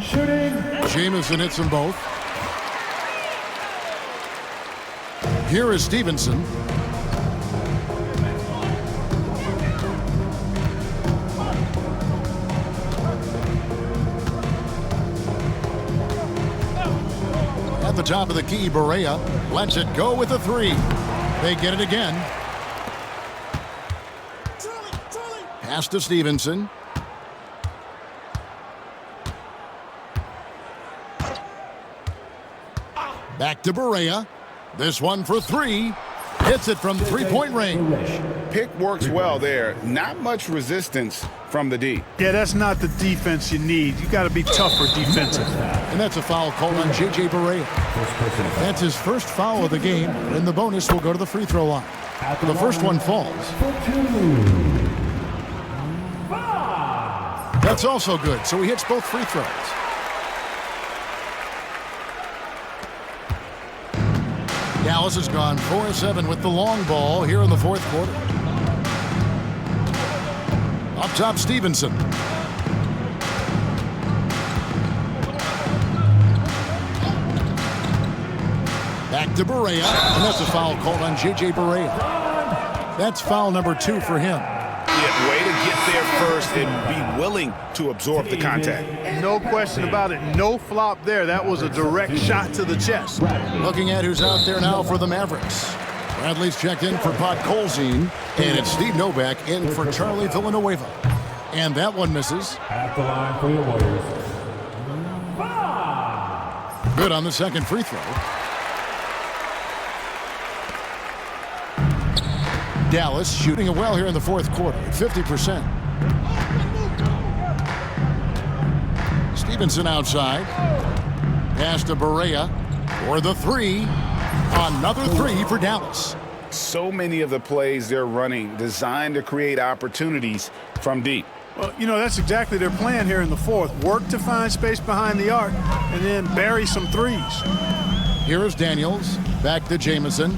Shooting. Jamison hits them both. Here is Stevenson. At the top of the key, Barea lets it go with a 3. They get it again. Pass to Stevenson. Back to Barea. This one for 3. Hits it from three-point range. Pick works well there. Not much resistance from the D. Yeah, that's not the defense you need. You got to be tougher defensive. And that's a foul called on J.J. Barea. That's his first foul of the game, and the bonus will go to the free throw line. The first one falls. That's also good, so he hits both free throws. Dallas has gone 4-7 with the long ball here in the fourth quarter. Up top, Stevenson. Back to Barea, and that's a foul called on J.J. Barea. That's foul number 2 for him. Yeah, way to get there first and be willing to absorb the contact. No question about it. No flop there. That was a direct shot to the chest. Looking at who's out there now for the Mavericks. Bradley's checked in for Podkolzin, and it's Steve Novak in for Charlie Villanueva. And that one misses. At the line for the Warriors. Good on the second free throw. Dallas shooting it well here in the fourth quarter at 50%. Stevenson outside. Pass to Barea for the 3. Another 3 for Dallas. So many of the plays they're running designed to create opportunities from deep. Well, you know, that's exactly their plan here in the fourth. Work to find space behind the arc and then bury some threes. Here is Daniels. Back to Jamison.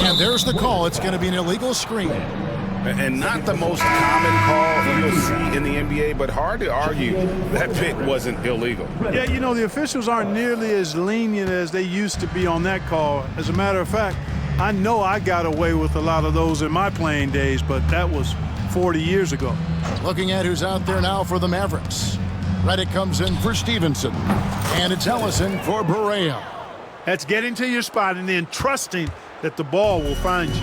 And there's the call. It's going to be an illegal screen. And not the most common call you'll see in the NBA, but hard to argue that pick wasn't illegal. Yeah, you know, the officials aren't nearly as lenient as they used to be on that call. As a matter of fact, I know I got away with a lot of those in my playing days, but that was 40 years ago. Looking at who's out there now for the Mavericks. Reddick comes in for Stevenson. And it's Ellison for Barea. That's getting to your spot and then trusting that the ball will find you.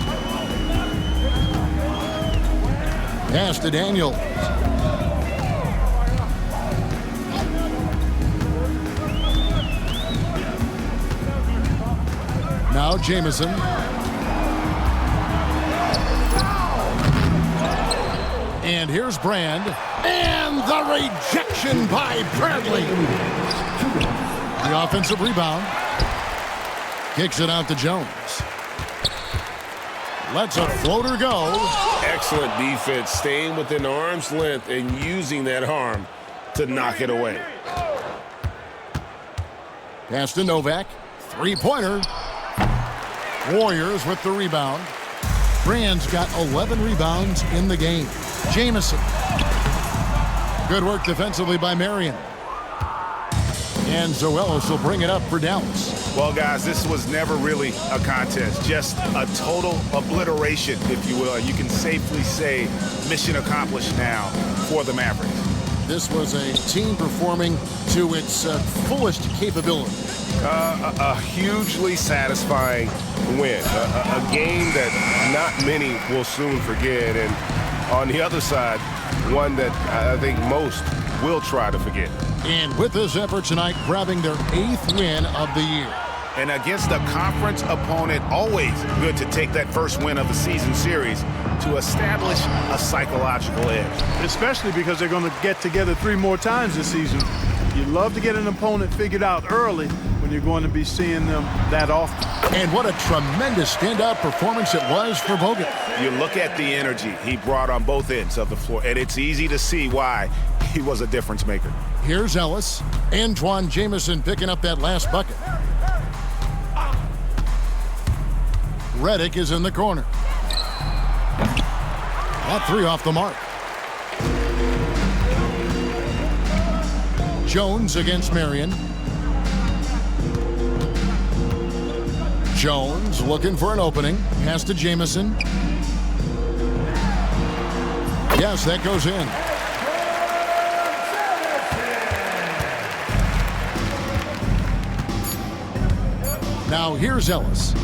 Pass to Daniels. Now Jamison. And here's Brand. And the rejection by Bradley. The offensive rebound. Kicks it out to Jones. Lets a floater go. Excellent defense, staying within arm's length and using that arm to knock it away. Pass to Novak. Three-pointer. Warriors with the rebound. Brand's got 11 rebounds in the game. Jamison. Good work defensively by Marion. And Zoelos will bring it up for Dallas. Well, guys, this was never really a contest, just a total obliteration, if you will. You can safely say mission accomplished now for the Mavericks. This was a team performing to its fullest capability. A hugely satisfying win, a game that not many will soon forget, and on the other side, one that I think most will try to forget. And with this effort tonight, grabbing their 8th win of the year. And against a conference opponent, always good to take that first win of the season series to establish a psychological edge. Especially because they're going to get together 3 more times this season. You love to get an opponent figured out early when you're going to be seeing them that often. And what a tremendous standout performance it was for Bogut. You look at the energy he brought on both ends of the floor, and it's easy to see why he was a difference maker. Here's Ellis. Antoine Jamison picking up that last bucket. Redick is in the corner. That 3 off the mark. Jones against Marion. Jones looking for an opening. Pass to Jamison. Yes, that goes in. Now here's Ellis.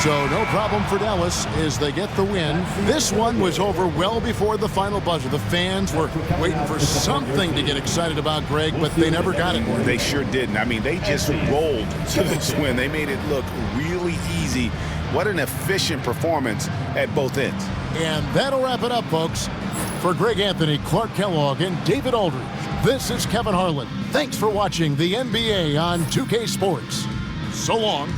So no problem for Dallas as they get the win. This one was over well before the final buzzer. The fans were waiting for something to get excited about, Greg, but they never got it. They sure didn't. I mean, they just rolled to this win. They made it look really easy. What an efficient performance at both ends. And that'll wrap it up, folks. For Greg Anthony, Clark Kellogg, and David Aldridge, this is Kevin Harlan. Thanks for watching the NBA on 2K Sports. So long.